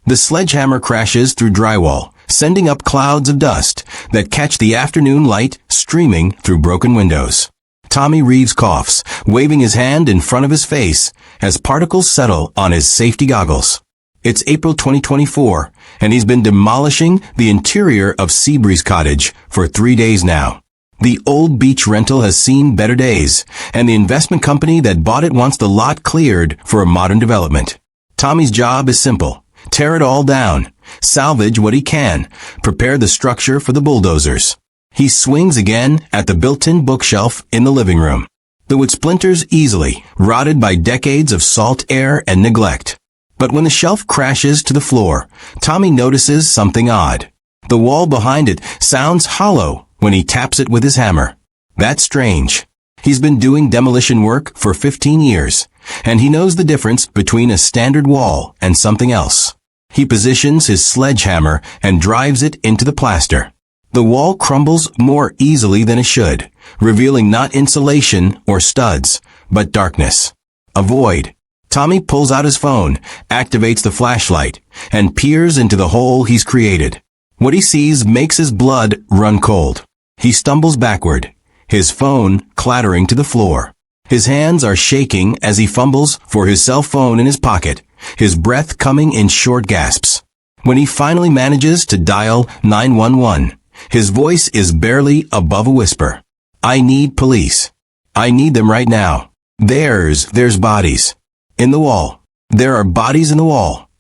The sledgehammer crashes through drywall, sending up clouds of dust that catch the afternoon light streaming through broken windows. Tommy Reeves coughs, waving his hand in front of his face as particles settle on his safety goggles. It's April 2024, and he's been demolishing the interior of Seabreeze Cottage for 3 days now. The old beach rental has seen better days, and the investment company that bought it wants the lot cleared for a modern development. Tommy's job is simple. Tear it all down, salvage what he can, prepare the structure for the bulldozers. He swings again at the built-in bookshelf in the living room. The wood splinters easily, rotted by decades of salt air and neglect. But when the shelf crashes to the floor, Tommy notices something odd. The wall behind it sounds hollow when he taps it with his hammer. That's strange. He's been doing demolition work for 15 years, and he knows the difference between a standard wall and something else. He positions his sledgehammer and drives it into the plaster. The wall crumbles more easily than it should, revealing not insulation or studs, but darkness. A void. Tommy pulls out his phone, activates the flashlight, and peers into the hole he's created. What he sees makes his blood run cold. He stumbles backward, his phone clattering to the floor. His hands are shaking as he fumbles for his cell phone in his pocket, his breath coming in short gasps. When he finally manages to dial 911, his voice is barely above a whisper. I need police. I need them right now. There's bodies. In the wall. There are bodies in the wall.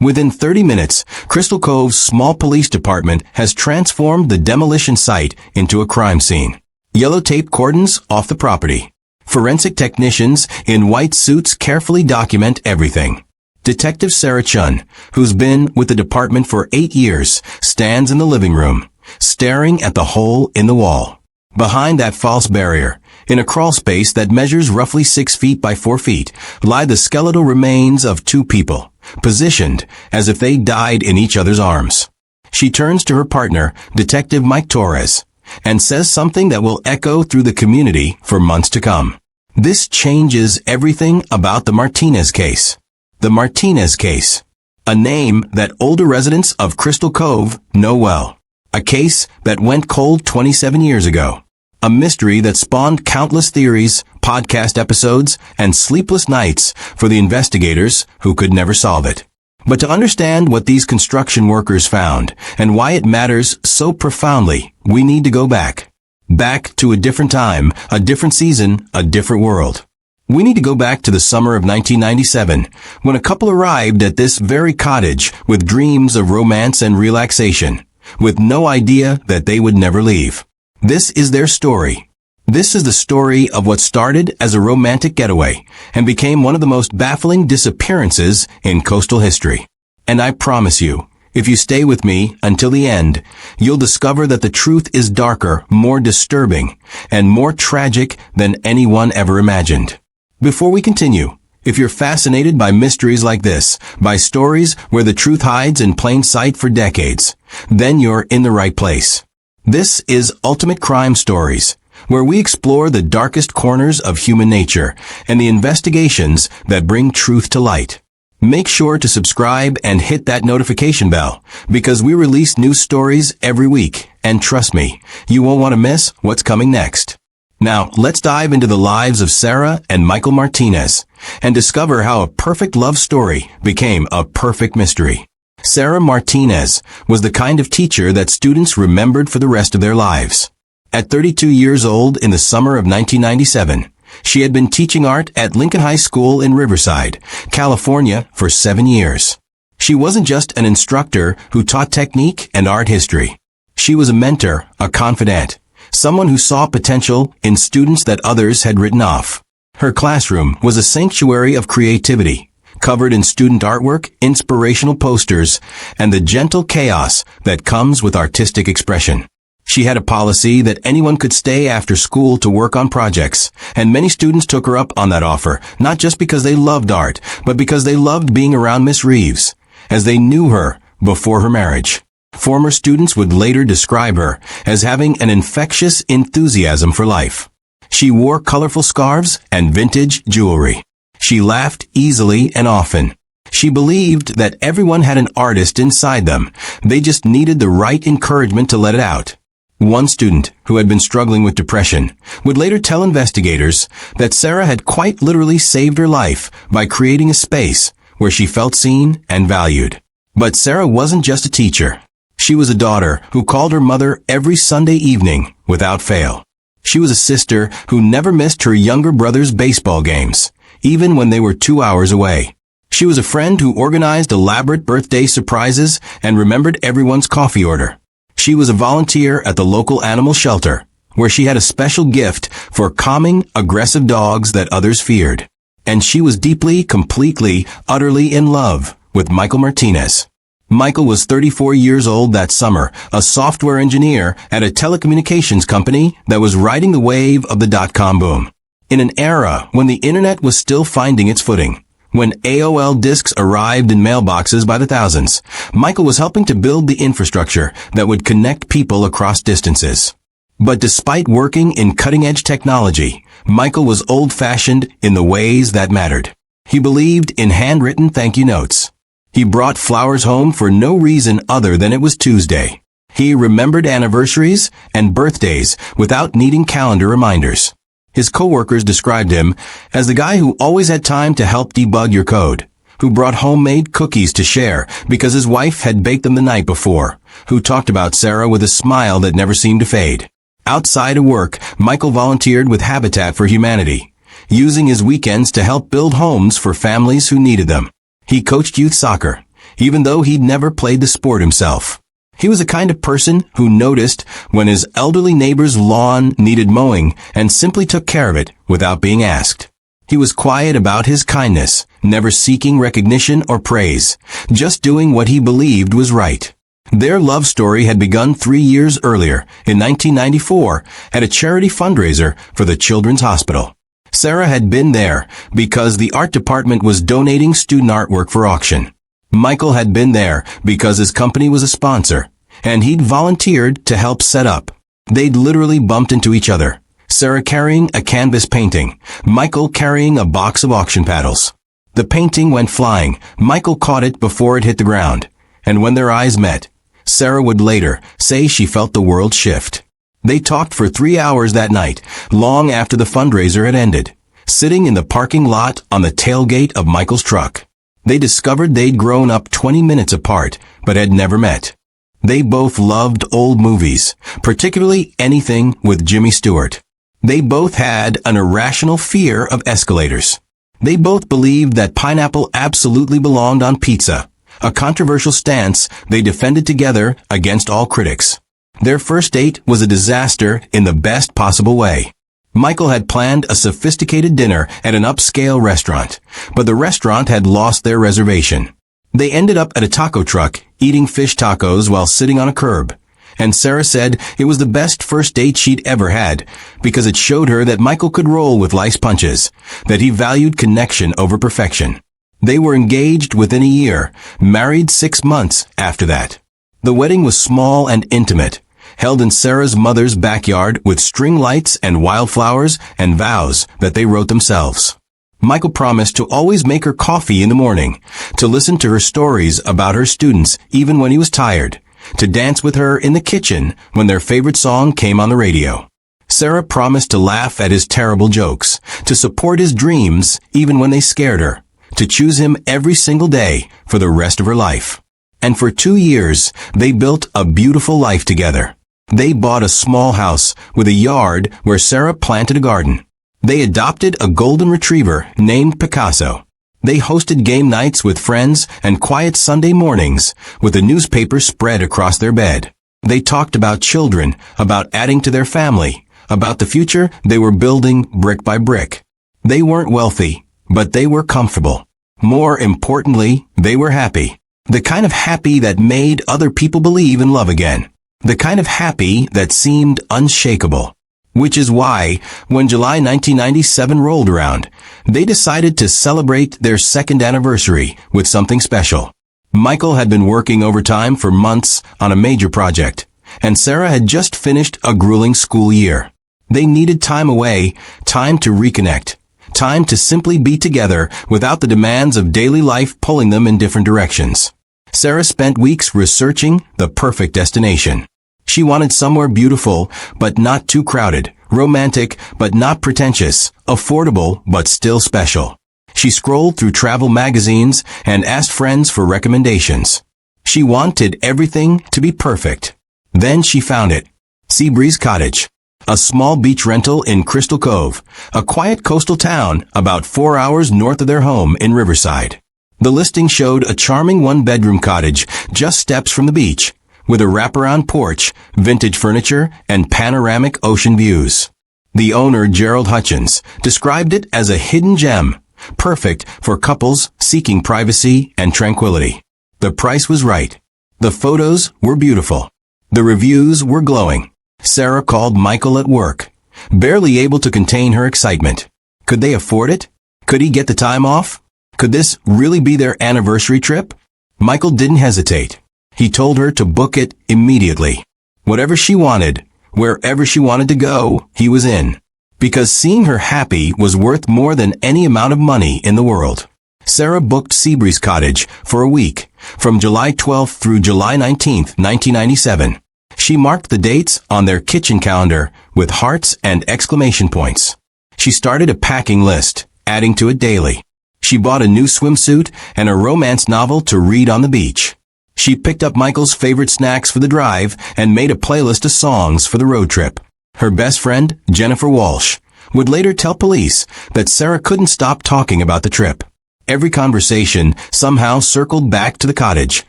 Within 30 minutes, Crystal Cove's small police department has transformed the demolition site into a crime scene. Yellow tape cordons off the property. Forensic technicians in white suits carefully document everything. Detective Sarah Chun, who's been with the department for 8 years, stands in the living room, staring at the hole in the wall. Behind that false barrier, in a crawl space that measures roughly 6 feet by 4 feet, lie the skeletal remains of 2 people, positioned as if they died in each other's arms. She turns to her partner, Detective Mike Torres, and says something that will echo through the community for months to come. This changes everything about the Martinez case. The Martinez case. A name that older residents of Crystal Cove know well. A case that went cold 27 years ago. A mystery that spawned countless theories, podcast episodes, and sleepless nights for the investigators who could never solve it. But to understand what these construction workers found and why it matters so profoundly, we need to go back. Back to a different time, a different season, a different world. We need to go back to the summer of 1997, when a couple arrived at this very cottage with dreams of romance and relaxation, with no idea that they would never leave. This is their story. This is the story of what started as a romantic getaway and became one of the most baffling disappearances in coastal history. And I promise you, if you stay with me until the end, you'll discover that the truth is darker, more disturbing, and more tragic than anyone ever imagined. Before we continue, if you're fascinated by mysteries like this, by stories where the truth hides in plain sight for decades, then you're in the right place. This is Ultimate Crime Stories, where we explore the darkest corners of human nature and the investigations that bring truth to light. Make sure to subscribe and hit that notification bell, because we release new stories every week, and trust me, you won't want to miss what's coming next. Now, let's dive into the lives of Sarah and Michael Martinez and discover how a perfect love story became a perfect mystery. Sarah Martinez was the kind of teacher that students remembered for the rest of their lives. At 32 years old in the summer of 1997, she had been teaching art at Lincoln High School in Riverside, California for 7 years. She wasn't just an instructor who taught technique and art history. She was a mentor, a confidant, someone who saw potential in students that others had written off. Her classroom was a sanctuary of creativity, covered in student artwork, inspirational posters, and the gentle chaos that comes with artistic expression. She had a policy that anyone could stay after school to work on projects, and many students took her up on that offer, not just because they loved art, but because they loved being around Miss Reeves, as they knew her before her marriage. Former students would later describe her as having an infectious enthusiasm for life. She wore colorful scarves and vintage jewelry. She laughed easily and often. She believed that everyone had an artist inside them. They just needed the right encouragement to let it out. One student, who had been struggling with depression, would later tell investigators that Sarah had quite literally saved her life by creating a space where she felt seen and valued. But Sarah wasn't just a teacher. She was a daughter who called her mother every Sunday evening without fail. She was a sister who never missed her younger brother's baseball games, even when they were 2 hours away. She was a friend who organized elaborate birthday surprises and remembered everyone's coffee order. She was a volunteer at the local animal shelter, where she had a special gift for calming, aggressive dogs that others feared. And she was deeply, completely, utterly in love with Michael Martinez. Michael was 34 years old that summer, a software engineer at a telecommunications company that was riding the wave of the dot-com boom. In an era when the internet was still finding its footing, when AOL disks arrived in mailboxes by the thousands, Michael was helping to build the infrastructure that would connect people across distances. But despite working in cutting-edge technology, Michael was old-fashioned in the ways that mattered. He believed in handwritten thank you notes. He brought flowers home for no reason other than it was Tuesday. He remembered anniversaries and birthdays without needing calendar reminders. His coworkers described him as the guy who always had time to help debug your code, who brought homemade cookies to share because his wife had baked them the night before, who talked about Sarah with a smile that never seemed to fade. Outside of work, Michael volunteered with Habitat for Humanity, using his weekends to help build homes for families who needed them. He coached youth soccer, even though he'd never played the sport himself. He was the kind of person who noticed when his elderly neighbor's lawn needed mowing and simply took care of it without being asked. He was quiet about his kindness, never seeking recognition or praise, just doing what he believed was right. Their love story had begun 3 years earlier, in 1994, at a charity fundraiser for the Children's Hospital. Sarah had been there because the art department was donating student artwork for auction. Michael had been there because his company was a sponsor, and he'd volunteered to help set up. They'd literally bumped into each other, Sarah carrying a canvas painting, Michael carrying a box of auction paddles. The painting went flying. Michael caught it before it hit the ground, and when their eyes met, Sarah would later say she felt the world shift. They talked for 3 hours that night, long after the fundraiser had ended, sitting in the parking lot on the tailgate of Michael's truck. They discovered they'd grown up 20 minutes apart, but had never met. They both loved old movies, particularly anything with Jimmy Stewart. They both had an irrational fear of escalators. They both believed that pineapple absolutely belonged on pizza, a controversial stance they defended together against all critics. Their first date was a disaster in the best possible way. Michael had planned a sophisticated dinner at an upscale restaurant, but the restaurant had lost their reservation. They ended up at a taco truck, eating fish tacos while sitting on a curb. And Sarah said it was the best first date she'd ever had, because it showed her that Michael could roll with life's punches, that he valued connection over perfection. They were engaged within a year, married 6 months after that. The wedding was small and intimate, held in Sarah's mother's backyard with string lights and wildflowers and vows that they wrote themselves. Michael promised to always make her coffee in the morning, to listen to her stories about her students even when he was tired, to dance with her in the kitchen when their favorite song came on the radio. Sarah promised to laugh at his terrible jokes, to support his dreams even when they scared her, to choose him every single day for the rest of her life. And for 2 years, they built a beautiful life together. They bought a small house with a yard where Sarah planted a garden. They adopted a golden retriever named Picasso. They hosted game nights with friends and quiet Sunday mornings with a newspaper spread across their bed. They talked about children, about adding to their family, about the future they were building brick by brick. They weren't wealthy, but they were comfortable. More importantly, they were happy. The kind of happy that made other people believe in love again. The kind of happy that seemed unshakable. Which is why, when July 1997 rolled around, they decided to celebrate their second anniversary with something special. Michael had been working overtime for months on a major project, and Sarah had just finished a grueling school year. They needed time away, time to reconnect, Time to simply be together without the demands of daily life pulling them in different directions. Sarah spent weeks researching the perfect destination. She wanted somewhere beautiful, but not too crowded, romantic, but not pretentious, affordable, but still special. She scrolled through travel magazines and asked friends for recommendations. She wanted everything to be perfect. Then she found it. Seabreeze Cottage. A small beach rental in Crystal Cove, a quiet coastal town about 4 hours north of their home in Riverside. The listing showed a charming one-bedroom cottage just steps from the beach, with a wraparound porch, vintage furniture, and panoramic ocean views. The owner, Gerald Hutchins, described it as a hidden gem, perfect for couples seeking privacy and tranquility. The price was right. The photos were beautiful. The reviews were glowing. Sarah called Michael at work, barely able to contain her excitement. Could they afford it? Could he get the time off? Could this really be their anniversary trip? Michael didn't hesitate. He told her to book it immediately. Whatever she wanted, wherever she wanted to go, he was in. Because seeing her happy was worth more than any amount of money in the world. Sarah booked Seabreeze Cottage for a week, from July 12th through July 19th, 1997. She marked the dates on their kitchen calendar with hearts and exclamation points. She started a packing list, adding to it daily. She bought a new swimsuit and a romance novel to read on the beach. She picked up Michael's favorite snacks for the drive and made a playlist of songs for the road trip. Her best friend, Jennifer Walsh, would later tell police that Sarah couldn't stop talking about the trip. Every conversation somehow circled back to the cottage,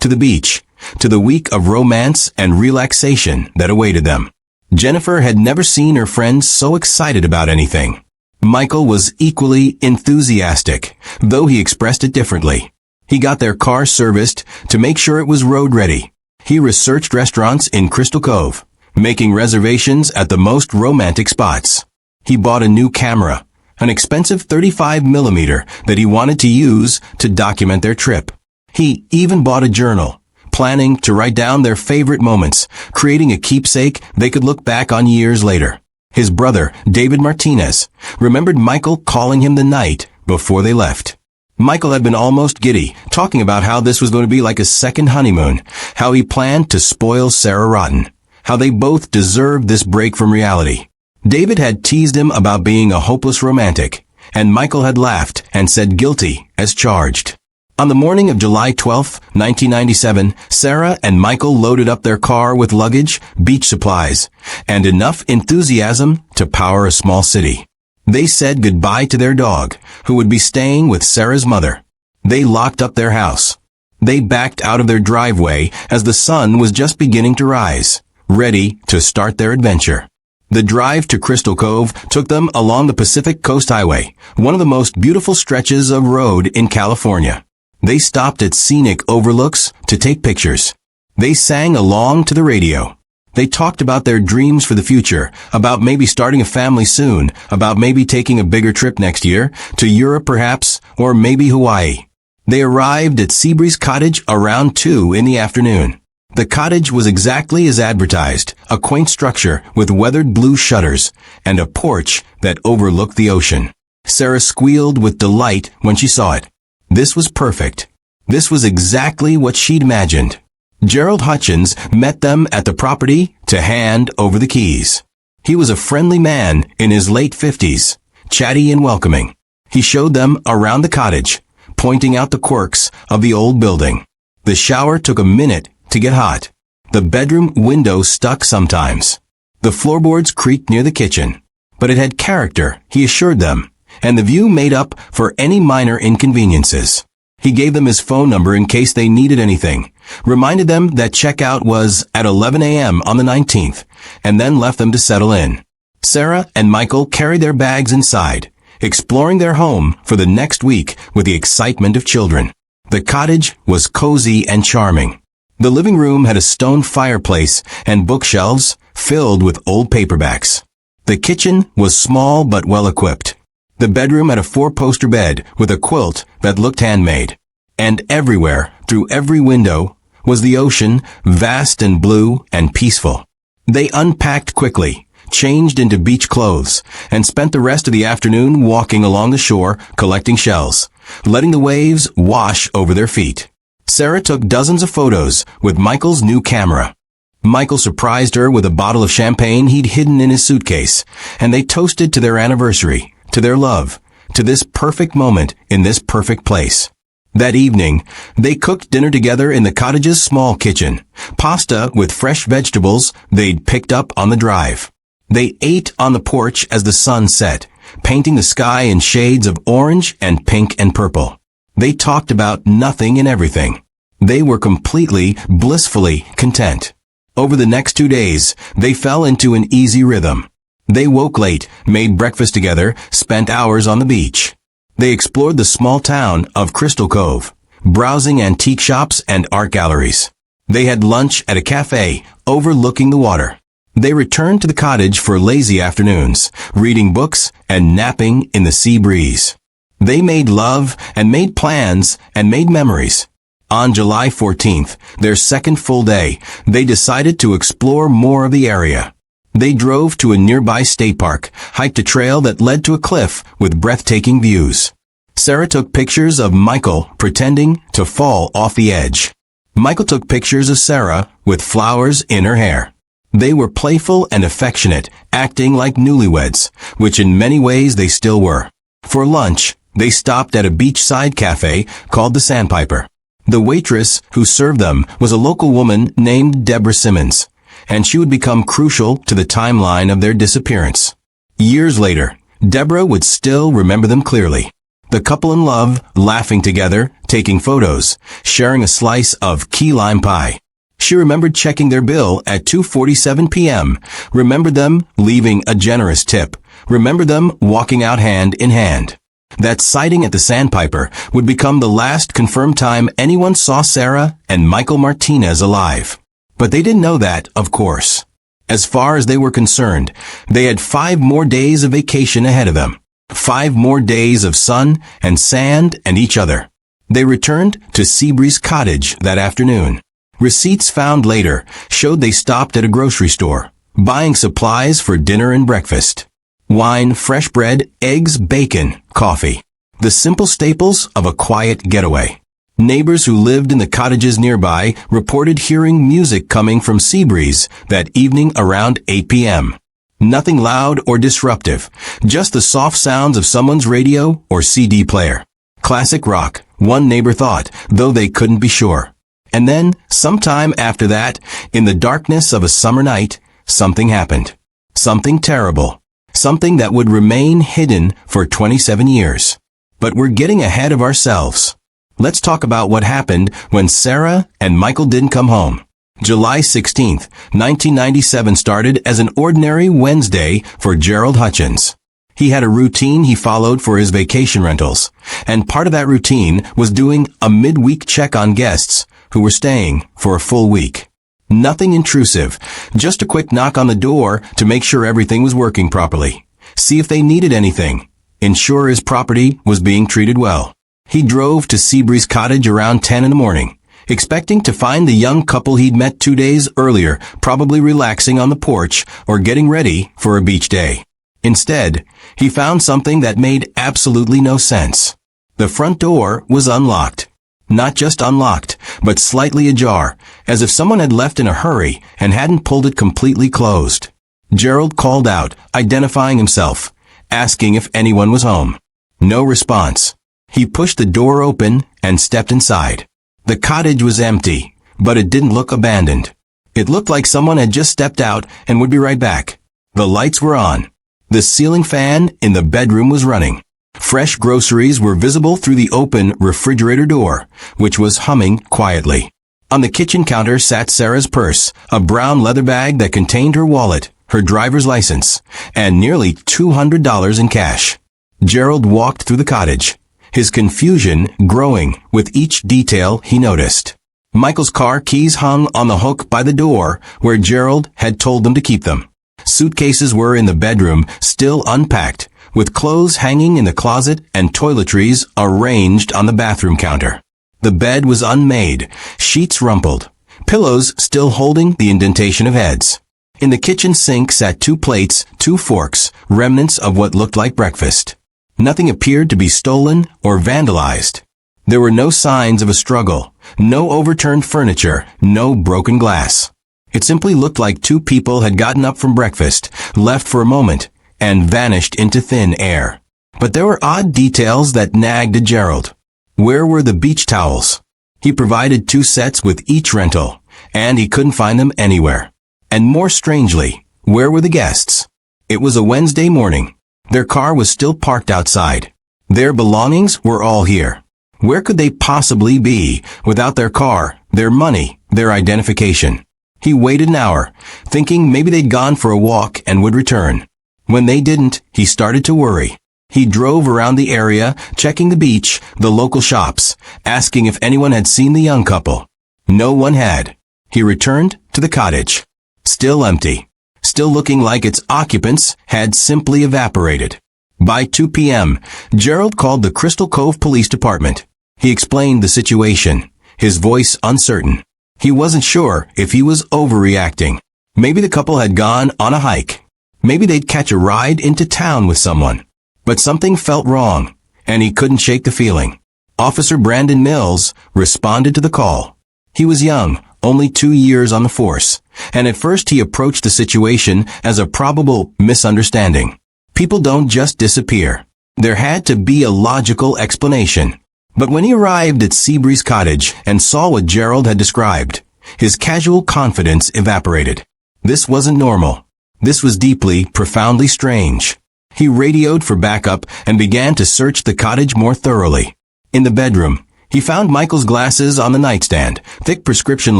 to the beach, to the week of romance and relaxation that awaited them. Jennifer had never seen her friends so excited about anything. Michael was equally enthusiastic, though he expressed it differently. He got their car serviced to make sure it was road ready. He researched restaurants in Crystal Cove, making reservations at the most romantic spots. He bought a new camera, an expensive 35mm that he wanted to use to document their trip. He even bought a journal, planning to write down their favorite moments, creating a keepsake they could look back on years later. His brother, David Martinez, remembered Michael calling him the night before they left. Michael had been almost giddy, talking about how this was going to be like a second honeymoon, how he planned to spoil Sarah rotten, how they both deserved this break from reality. David had teased him about being a hopeless romantic, and Michael had laughed and said guilty as charged. On the morning of July 12, 1997, Sarah and Michael loaded up their car with luggage, beach supplies, and enough enthusiasm to power a small city. They said goodbye to their dog, who would be staying with Sarah's mother. They locked up their house. They backed out of their driveway as the sun was just beginning to rise, ready to start their adventure. The drive to Crystal Cove took them along the Pacific Coast Highway, one of the most beautiful stretches of road in California. They stopped at scenic overlooks to take pictures. They sang along to the radio. They talked about their dreams for the future, about maybe starting a family soon, about maybe taking a bigger trip next year, to Europe perhaps, or maybe Hawaii. They arrived at Seabreeze Cottage around 2 in the afternoon. The cottage was exactly as advertised, a quaint structure with weathered blue shutters and a porch that overlooked the ocean. Sarah squealed with delight when she saw it. This was perfect. This was exactly what she'd imagined. Gerald Hutchins met them at the property to hand over the keys. He was a friendly man in his late 50s, chatty and welcoming. He showed them around the cottage, pointing out the quirks of the old building. The shower took a minute to get hot. The bedroom window stuck sometimes. The floorboards creaked near the kitchen. But it had character, he assured them, and the view made up for any minor inconveniences. He gave them his phone number in case they needed anything, reminded them that checkout was at 11 a.m. on the 19th, and then left them to settle in. Sarah and Michael carried their bags inside, exploring their home for the next week with the excitement of children. The cottage was cozy and charming. The living room had a stone fireplace and bookshelves filled with old paperbacks. The kitchen was small but well equipped. The bedroom had a 4-poster bed with a quilt that looked handmade. And everywhere, through every window, was the ocean, vast and blue and peaceful. They unpacked quickly, changed into beach clothes, and spent the rest of the afternoon walking along the shore, collecting shells, letting the waves wash over their feet. Sarah took dozens of photos with Michael's new camera. Michael surprised her with a bottle of champagne he'd hidden in his suitcase, and they toasted to their anniversary, to their love, to this perfect moment in this perfect place. That evening, they cooked dinner together in the cottage's small kitchen, pasta with fresh vegetables they'd picked up on the drive. They ate on the porch as the sun set, painting the sky in shades of orange and pink and purple. They talked about nothing and everything. They were completely, blissfully content. Over the next 2 days, they fell into an easy rhythm. They woke late, made breakfast together, spent hours on the beach. They explored the small town of Crystal Cove, browsing antique shops and art galleries. They had lunch at a cafe overlooking the water. They returned to the cottage for lazy afternoons, reading books and napping in the sea breeze. They made love and made plans and made memories. On July 14th, their second full day, they decided to explore more of the area. They drove to a nearby state park, hiked a trail that led to a cliff with breathtaking views. Sarah took pictures of Michael pretending to fall off the edge. Michael took pictures of Sarah with flowers in her hair. They were playful and affectionate, acting like newlyweds, which in many ways they still were. For lunch, they stopped at a beachside cafe called the Sandpiper. The waitress who served them was a local woman named Deborah Simmons, and she would become crucial to the timeline of their disappearance. Years later, Deborah would still remember them clearly. The couple in love, laughing together, taking photos, sharing a slice of key lime pie. She remembered checking their bill at 2:47 p.m., remembered them leaving a generous tip, remembered them walking out hand in hand. That sighting at the Sandpiper would become the last confirmed time anyone saw Sarah and Michael Martinez alive. But they didn't know that, of course. As far as they were concerned, they had 5 more days of vacation ahead of them. 5 more days of sun and sand and each other. They returned to Seabreeze Cottage that afternoon. Receipts found later showed they stopped at a grocery store, buying supplies for dinner and breakfast. Wine, fresh bread, eggs, bacon, coffee. The simple staples of a quiet getaway. Neighbors who lived in the cottages nearby reported hearing music coming from Seabreeze that evening around 8 p.m. Nothing loud or disruptive, just the soft sounds of someone's radio or CD player. Classic rock, one neighbor thought, though they couldn't be sure. And then, sometime after that, in the darkness of a summer night, something happened. Something terrible. Something that would remain hidden for 27 years. But we're getting ahead of ourselves. Let's talk about what happened when Sarah and Michael didn't come home. July 16th, 1997 started as an ordinary Wednesday for Gerald Hutchins. He had a routine he followed for his vacation rentals, and part of that routine was doing a midweek check on guests who were staying for a full week. Nothing intrusive, just a quick knock on the door to make sure everything was working properly. See if they needed anything. Ensure his property was being treated well. He drove to Seabreeze Cottage around 10 in the morning, expecting to find the young couple he'd met 2 days earlier, probably relaxing on the porch or getting ready for a beach day. Instead, he found something that made absolutely no sense. The front door was unlocked. Not just unlocked, but slightly ajar, as if someone had left in a hurry and hadn't pulled it completely closed. Gerald called out, identifying himself, asking if anyone was home. No response. He pushed the door open and stepped inside. The cottage was empty, but it didn't look abandoned. It looked like someone had just stepped out and would be right back. The lights were on. The ceiling fan in the bedroom was running. Fresh groceries were visible through the open refrigerator door, which was humming quietly. On the kitchen counter sat Sarah's purse, a brown leather bag that contained her wallet, her driver's license, and nearly $200 in cash. Gerald walked through the cottage, his confusion growing with each detail he noticed. Michael's car keys hung on the hook by the door where Gerald had told them to keep them. Suitcases were in the bedroom, still unpacked, with clothes hanging in the closet and toiletries arranged on the bathroom counter. The bed was unmade, sheets rumpled, pillows still holding the indentation of heads. In the kitchen sink sat 2 plates, 2 forks, remnants of what looked like breakfast. Nothing appeared to be stolen or vandalized. There were no signs of a struggle, no overturned furniture, no broken glass. It simply looked like 2 people had gotten up from breakfast, left for a moment, and vanished into thin air. But there were odd details that nagged at Gerald. Where were the beach towels? He provided 2 sets with each rental, and he couldn't find them anywhere. And more strangely, where were the guests? It was a Wednesday morning. Their car was still parked outside. Their belongings were all here. Where could they possibly be without their car, their money, their identification? He waited an hour, thinking maybe they'd gone for a walk and would return. When they didn't, he started to worry. He drove around the area, checking the beach, the local shops, asking if anyone had seen the young couple. No one had. He returned to the cottage. Still empty. Still looking like its occupants had simply evaporated. By 2 p.m., Gerald called the Crystal Cove Police Department. He explained the situation, his voice uncertain. He wasn't sure if he was overreacting. Maybe the couple had gone on a hike. Maybe they'd catch a ride into town with someone. But something felt wrong, and he couldn't shake the feeling. Officer Brandon Mills responded to the call. He was young, only 2 years on the force, and at first he approached the situation as a probable misunderstanding. People don't just disappear. There had to be a logical explanation. But when he arrived at Seabreeze Cottage and saw what Gerald had described, his casual confidence evaporated. This wasn't normal. This was deeply, profoundly strange. He radioed for backup and began to search the cottage more thoroughly. In the bedroom, he found Michael's glasses on the nightstand, thick prescription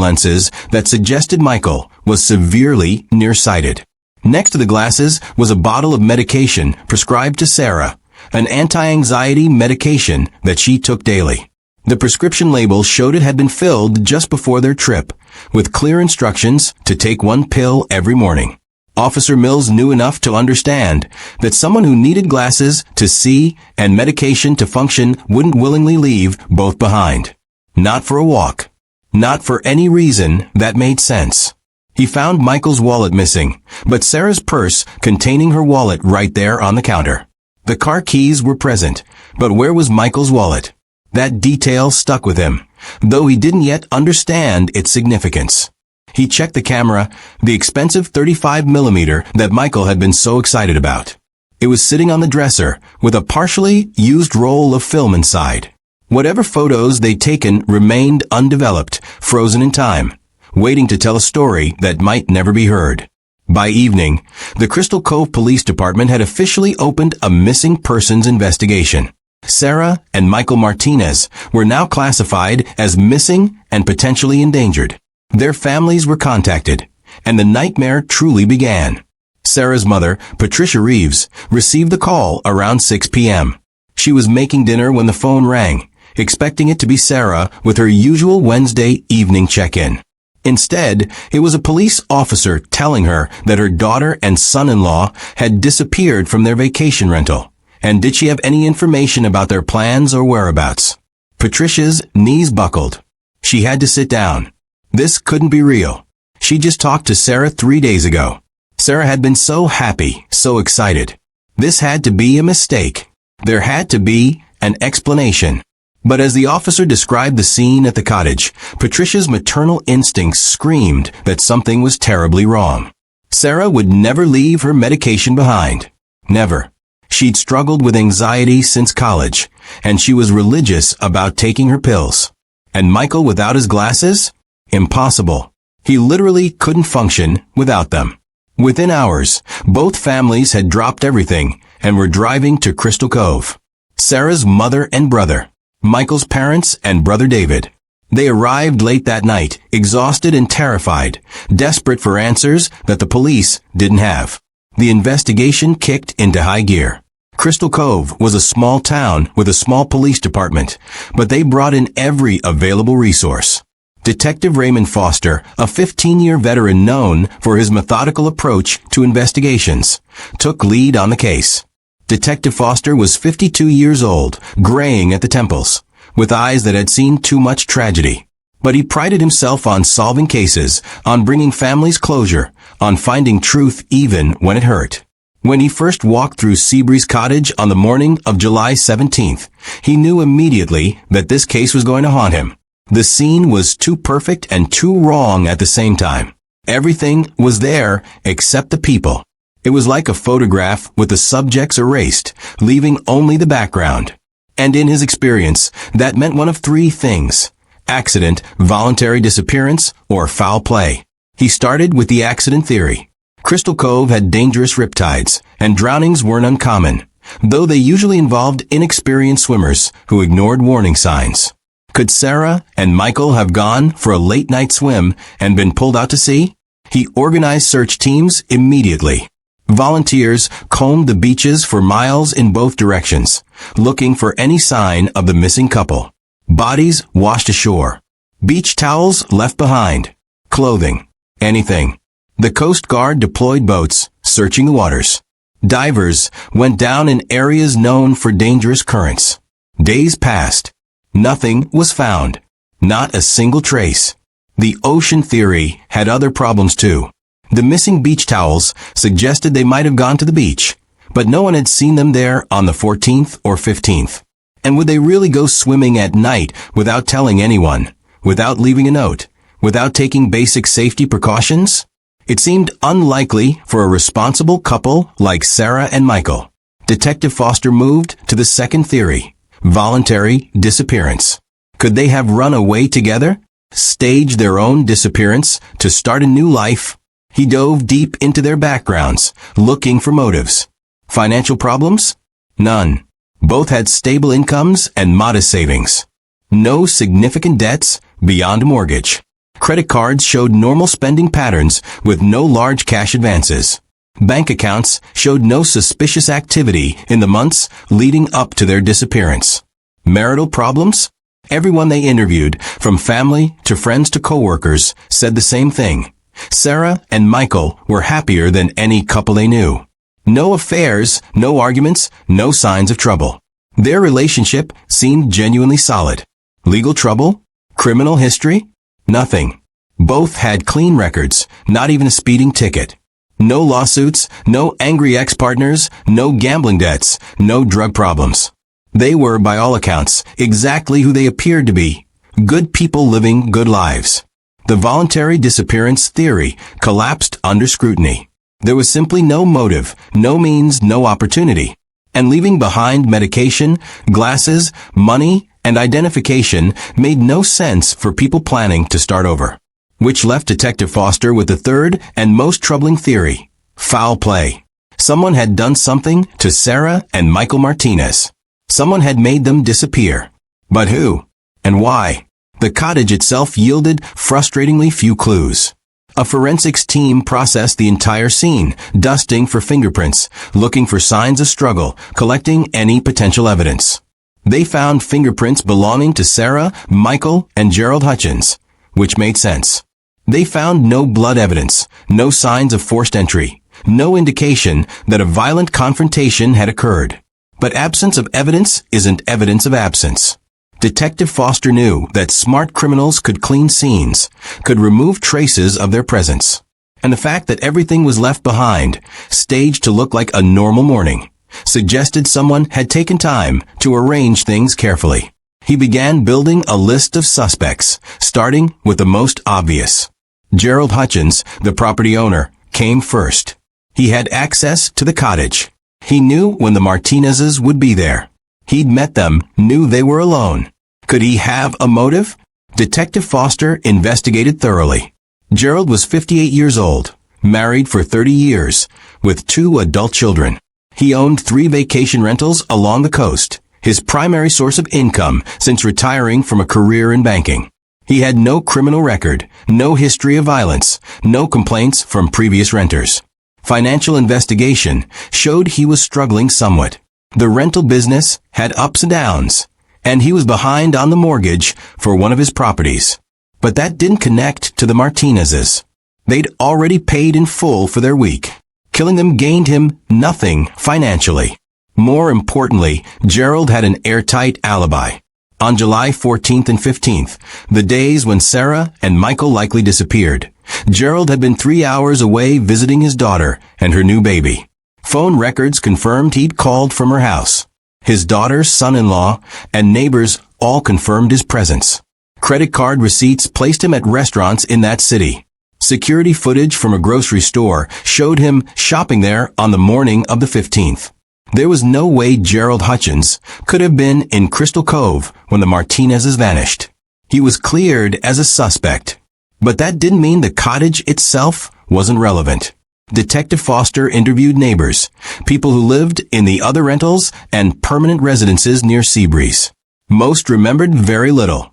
lenses that suggested Michael was severely nearsighted. Next to the glasses was a bottle of medication prescribed to Sarah, an anti-anxiety medication that she took daily. The prescription label showed it had been filled just before their trip, with clear instructions to take 1 pill every morning. Officer Mills knew enough to understand that someone who needed glasses to see and medication to function wouldn't willingly leave both behind. Not for a walk. Not for any reason that made sense. He found Michael's wallet missing, but Sarah's purse containing her wallet right there on the counter. The car keys were present, but where was Michael's wallet? That detail stuck with him, though he didn't yet understand its significance. He checked the camera, the expensive 35mm that Michael had been so excited about. It was sitting on the dresser, with a partially used roll of film inside. Whatever photos they'd taken remained undeveloped, frozen in time, waiting to tell a story that might never be heard. By evening, the Crystal Cove Police Department had officially opened a missing persons investigation. Sarah and Michael Martinez were now classified as missing and potentially endangered. Their families were contacted, and the nightmare truly began. Sarah's mother, Patricia Reeves, received the call around 6 p.m. She was making dinner when the phone rang, expecting it to be Sarah with her usual Wednesday evening check-in. Instead, it was a police officer telling her that her daughter and son-in-law had disappeared from their vacation rental. And did she have any information about their plans or whereabouts? Patricia's knees buckled. She had to sit down. This couldn't be real. She just talked to Sarah 3 days ago. Sarah had been so happy, so excited. This had to be a mistake. There had to be an explanation. But as the officer described the scene at the cottage, Patricia's maternal instincts screamed that something was terribly wrong. Sarah would never leave her medication behind. Never. She'd struggled with anxiety since college, and she was religious about taking her pills. And Michael without his glasses? Impossible. He literally couldn't function without them. Within hours, both families had dropped everything and were driving to Crystal Cove. Sarah's mother and brother, Michael's parents and brother David. They arrived late that night, exhausted and terrified, desperate for answers that the police didn't have. The investigation kicked into high gear. Crystal Cove was a small town with a small police department, but they brought in every available resource. Detective Raymond Foster, a 15-year veteran known for his methodical approach to investigations, took lead on the case. Detective Foster was 52 years old, graying at the temples, with eyes that had seen too much tragedy. But he prided himself on solving cases, on bringing families closure, on finding truth even when it hurt. When he first walked through Seabreeze Cottage on the morning of July 17th, he knew immediately that this case was going to haunt him. The scene was too perfect and too wrong at the same time. Everything was there except the people. It was like a photograph with the subjects erased, leaving only the background. And in his experience, that meant one of three things: accident, voluntary disappearance, or foul play. He started with the accident theory. Crystal Cove had dangerous riptides, and drownings weren't uncommon, though they usually involved inexperienced swimmers who ignored warning signs. Could Sarah and Michael have gone for a late-night swim and been pulled out to sea? He organized search teams immediately. Volunteers combed the beaches for miles in both directions, looking for any sign of the missing couple. Bodies washed ashore. Beach towels left behind. Clothing. Anything. The Coast Guard deployed boats, searching the waters. Divers went down in areas known for dangerous currents. Days passed. Nothing was found. Not a single trace. The ocean theory had other problems too. The missing beach towels suggested they might have gone to the beach, but no one had seen them there on the 14th or 15th. And would they really go swimming at night without telling anyone, without leaving a note, without taking basic safety precautions? It seemed unlikely for a responsible couple like Sarah and Michael. Detective Foster moved to the second theory: voluntary disappearance. Could they have run away together? Staged their own disappearance to start a new life? He dove deep into their backgrounds, looking for motives. Financial problems? None. Both had stable incomes and modest savings. No significant debts beyond mortgage. Credit cards showed normal spending patterns with no large cash advances. Bank accounts showed no suspicious activity in the months leading up to their disappearance. Marital problems? Everyone they interviewed, from family to friends to coworkers, said the same thing. Sarah and Michael were happier than any couple they knew. No affairs, no arguments, no signs of trouble. Their relationship seemed genuinely solid. Legal trouble? Criminal history? Nothing. Both had clean records, not even a speeding ticket. No lawsuits, no angry ex-partners, no gambling debts, no drug problems. They were, by all accounts, exactly who they appeared to be. Good people living good lives. The voluntary disappearance theory collapsed under scrutiny. There was simply no motive, no means, no opportunity. And leaving behind medication, glasses, money, and identification made no sense for people planning to start over. Which left Detective Foster with the third and most troubling theory: foul play. Someone had done something to Sarah and Michael Martinez. Someone had made them disappear. But who? And why? The cottage itself yielded frustratingly few clues. A forensics team processed the entire scene, dusting for fingerprints, looking for signs of struggle, collecting any potential evidence. They found fingerprints belonging to Sarah, Michael, and Gerald Hutchins, which made sense. They found no blood evidence, no signs of forced entry, no indication that a violent confrontation had occurred. But absence of evidence isn't evidence of absence. Detective Foster knew that smart criminals could clean scenes, could remove traces of their presence. And the fact that everything was left behind, staged to look like a normal morning, suggested someone had taken time to arrange things carefully. He began building a list of suspects, starting with the most obvious. Gerald Hutchins, the property owner, came first. He had access to the cottage. He knew when the Martinezes would be there. He'd met them, knew they were alone. Could he have a motive? Detective Foster investigated thoroughly. Gerald was 58 years old, married for 30 years, with 2 adult children. He owned 3 vacation rentals along the coast, his primary source of income since retiring from a career in banking. He had no criminal record, no history of violence, no complaints from previous renters. Financial investigation showed he was struggling somewhat. The rental business had ups and downs, and he was behind on the mortgage for one of his properties. But that didn't connect to the Martinezes. They'd already paid in full for their week. Killing them gained him nothing financially. More importantly, Gerald had an airtight alibi. On July 14th and 15th, the days when Sarah and Michael likely disappeared, Gerald had been 3 hours away visiting his daughter and her new baby. Phone records confirmed he'd called from her house. His daughter, son-in-law, and neighbors all confirmed his presence. Credit card receipts placed him at restaurants in that city. Security footage from a grocery store showed him shopping there on the morning of the 15th. There was no way Gerald Hutchins could have been in Crystal Cove when the Martinezes vanished. He was cleared as a suspect. But that didn't mean the cottage itself wasn't relevant. Detective Foster interviewed neighbors, people who lived in the other rentals and permanent residences near Seabreeze. Most remembered very little.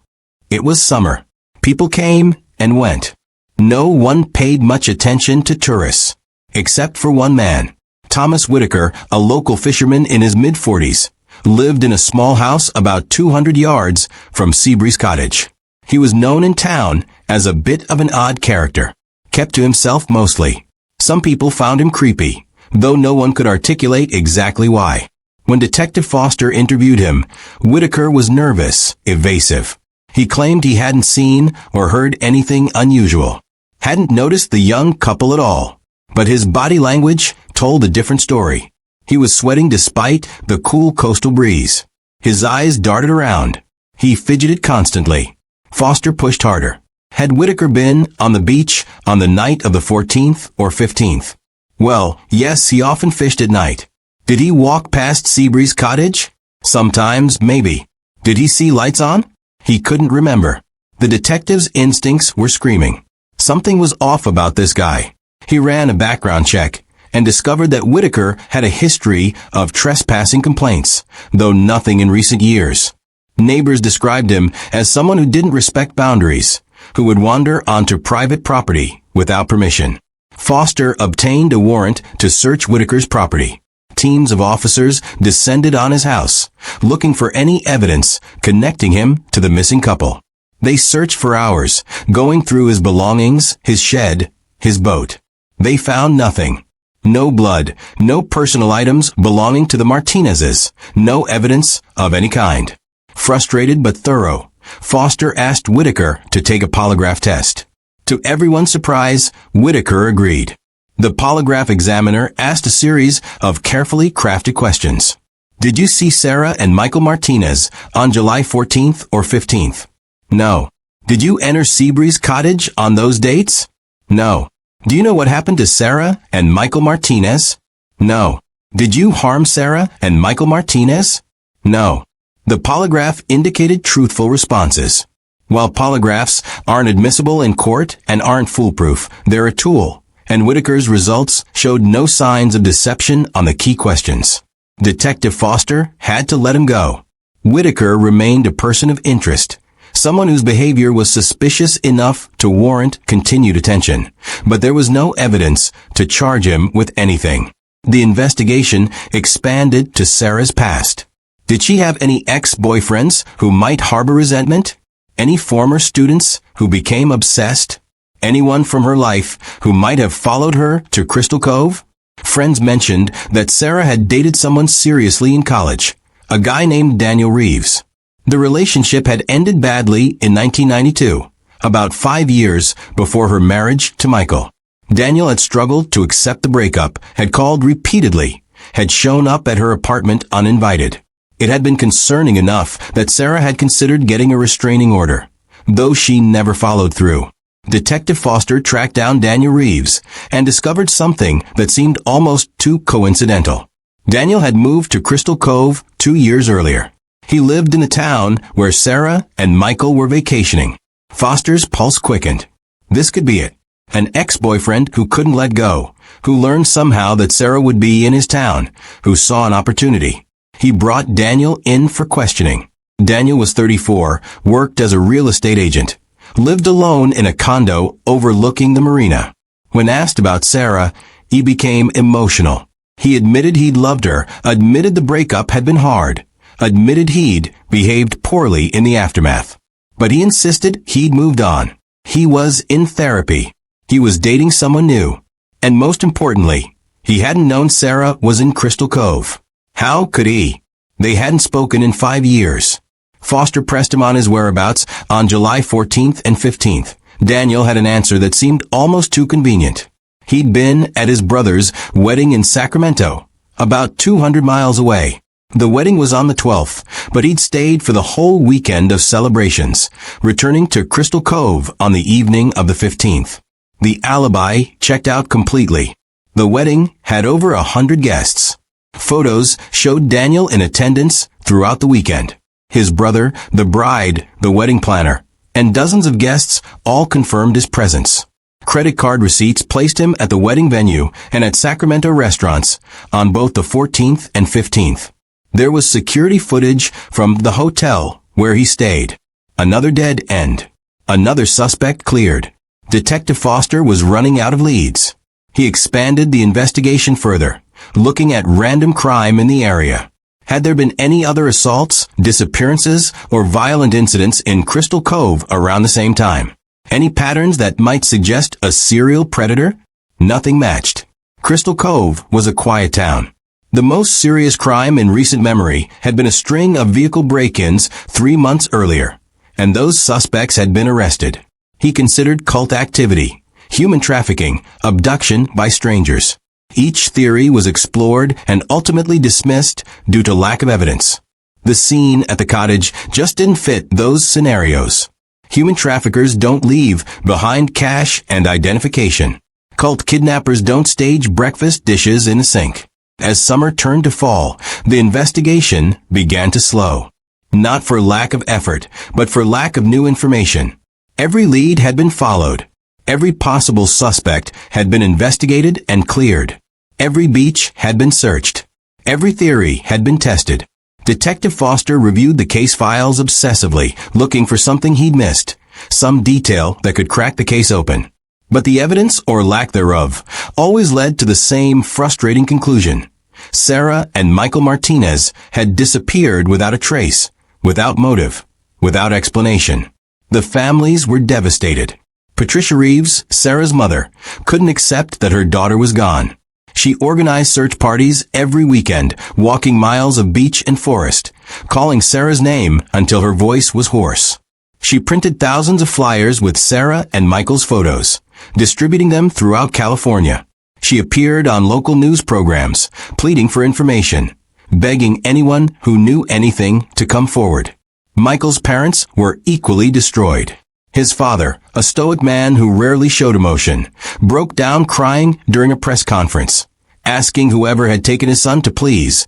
It was summer. People came and went. No one paid much attention to tourists, except for one man. Thomas Whitaker, a local fisherman in his mid-40s, lived in a small house about 200 yards from Seabreeze Cottage. He was known in town as a bit of an odd character, kept to himself mostly. Some people found him creepy, though no one could articulate exactly why. When Detective Foster interviewed him, Whitaker was nervous, evasive. He claimed he hadn't seen or heard anything unusual, hadn't noticed the young couple at all. But his body language told a different story. He was sweating despite the cool coastal breeze. His eyes darted around. He fidgeted constantly. Foster pushed harder. Had Whitaker been on the beach on the night of the 14th or 15th? Well, yes, he often fished at night. Did he walk past Seabreeze Cottage? Sometimes, maybe. Did he see lights on? He couldn't remember. The detective's instincts were screaming. Something was off about this guy. He ran a background check and discovered that Whitaker had a history of trespassing complaints, though nothing in recent years. Neighbors described him as someone who didn't respect boundaries, who would wander onto private property without permission. Foster obtained a warrant to search Whitaker's property. Teams of officers descended on his house, looking for any evidence connecting him to the missing couple. They searched for hours, going through his belongings, his shed, his boat. They found nothing. No blood, no personal items belonging to the Martinezes, no evidence of any kind. Frustrated but thorough, Foster asked Whitaker to take a polygraph test. To everyone's surprise, Whitaker agreed. The polygraph examiner asked a series of carefully crafted questions. Did you see Sarah and Michael Martinez on July 14th or 15th? No. Did you enter Seabreeze Cottage on those dates? No. Do you know what happened to Sarah and Michael Martinez? No. Did you harm Sarah and Michael Martinez? No. The polygraph indicated truthful responses. While polygraphs aren't admissible in court and aren't foolproof, they're a tool, and Whitaker's results showed no signs of deception on the key questions. Detective Foster had to let him go. Whitaker remained a person of interest, someone whose behavior was suspicious enough to warrant continued attention, but there was no evidence to charge him with anything. The investigation expanded to Sarah's past. Did she have any ex-boyfriends who might harbor resentment? Any former students who became obsessed? Anyone from her life who might have followed her to Crystal Cove? Friends mentioned that Sarah had dated someone seriously in college, a guy named Daniel Reeves. The relationship had ended badly in 1992, about 5 years before her marriage to Michael. Daniel had struggled to accept the breakup, had called repeatedly, had shown up at her apartment uninvited. It had been concerning enough that Sarah had considered getting a restraining order, though she never followed through. Detective Foster tracked down Daniel Reeves and discovered something that seemed almost too coincidental. Daniel had moved to Crystal Cove 2 years earlier. He lived in the town where Sarah and Michael were vacationing. Foster's pulse quickened. This could be it. An ex-boyfriend who couldn't let go, who learned somehow that Sarah would be in his town, who saw an opportunity. He brought Daniel in for questioning. Daniel was 34, worked as a real estate agent, lived alone in a condo overlooking the marina. When asked about Sarah, he became emotional. He admitted he'd loved her, admitted the breakup had been hard, admitted he'd behaved poorly in the aftermath. But he insisted he'd moved on. He was in therapy. He was dating someone new. And most importantly, he hadn't known Sarah was in Crystal Cove. How could he? They hadn't spoken in 5 years. Foster pressed him on his whereabouts on July 14th and 15th, Daniel had an answer that seemed almost too convenient. He'd been at his brother's wedding in Sacramento, about 200 miles away. The wedding was on the 12th, but he'd stayed for the whole weekend of celebrations, returning to Crystal Cove on the evening of the 15th. The alibi checked out completely. The wedding had over 100 guests. Photos showed Daniel in attendance throughout the weekend. His brother, the bride, the wedding planner, and dozens of guests all confirmed his presence. Credit card receipts placed him at the wedding venue and at Sacramento restaurants on both the 14th and 15th. There was security footage from the hotel where he stayed. Another dead end. Another suspect cleared. Detective Foster was running out of leads. He expanded the investigation further, looking at random crime in the area. Had there been any other assaults, disappearances, or violent incidents in Crystal Cove around the same time? Any patterns that might suggest a serial predator? Nothing matched. Crystal Cove was a quiet town. The most serious crime in recent memory had been a string of vehicle break-ins 3 months earlier, and those suspects had been arrested. He considered cult activity, human trafficking, abduction by strangers. Each theory was explored and ultimately dismissed due to lack of evidence. The scene at the cottage just didn't fit those scenarios. Human traffickers don't leave behind cash and identification. Cult kidnappers don't stage breakfast dishes in a sink. As summer turned to fall, the investigation began to slow. Not for lack of effort, but for lack of new information. Every lead had been followed. Every possible suspect had been investigated and cleared. Every beach had been searched. Every theory had been tested. Detective Foster reviewed the case files obsessively, looking for something he'd missed, some detail that could crack the case open. But the evidence, or lack thereof, always led to the same frustrating conclusion. Sarah and Michael Martinez had disappeared without a trace, without motive, without explanation. The families were devastated. Patricia Reeves, Sarah's mother, couldn't accept that her daughter was gone. She organized search parties every weekend, walking miles of beach and forest, calling Sarah's name until her voice was hoarse. She printed thousands of flyers with Sarah and Michael's photos, distributing them throughout California. She appeared on local news programs, pleading for information, begging anyone who knew anything to come forward. Michael's parents were equally destroyed. His father, a stoic man who rarely showed emotion, broke down crying during a press conference, asking whoever had taken his son to please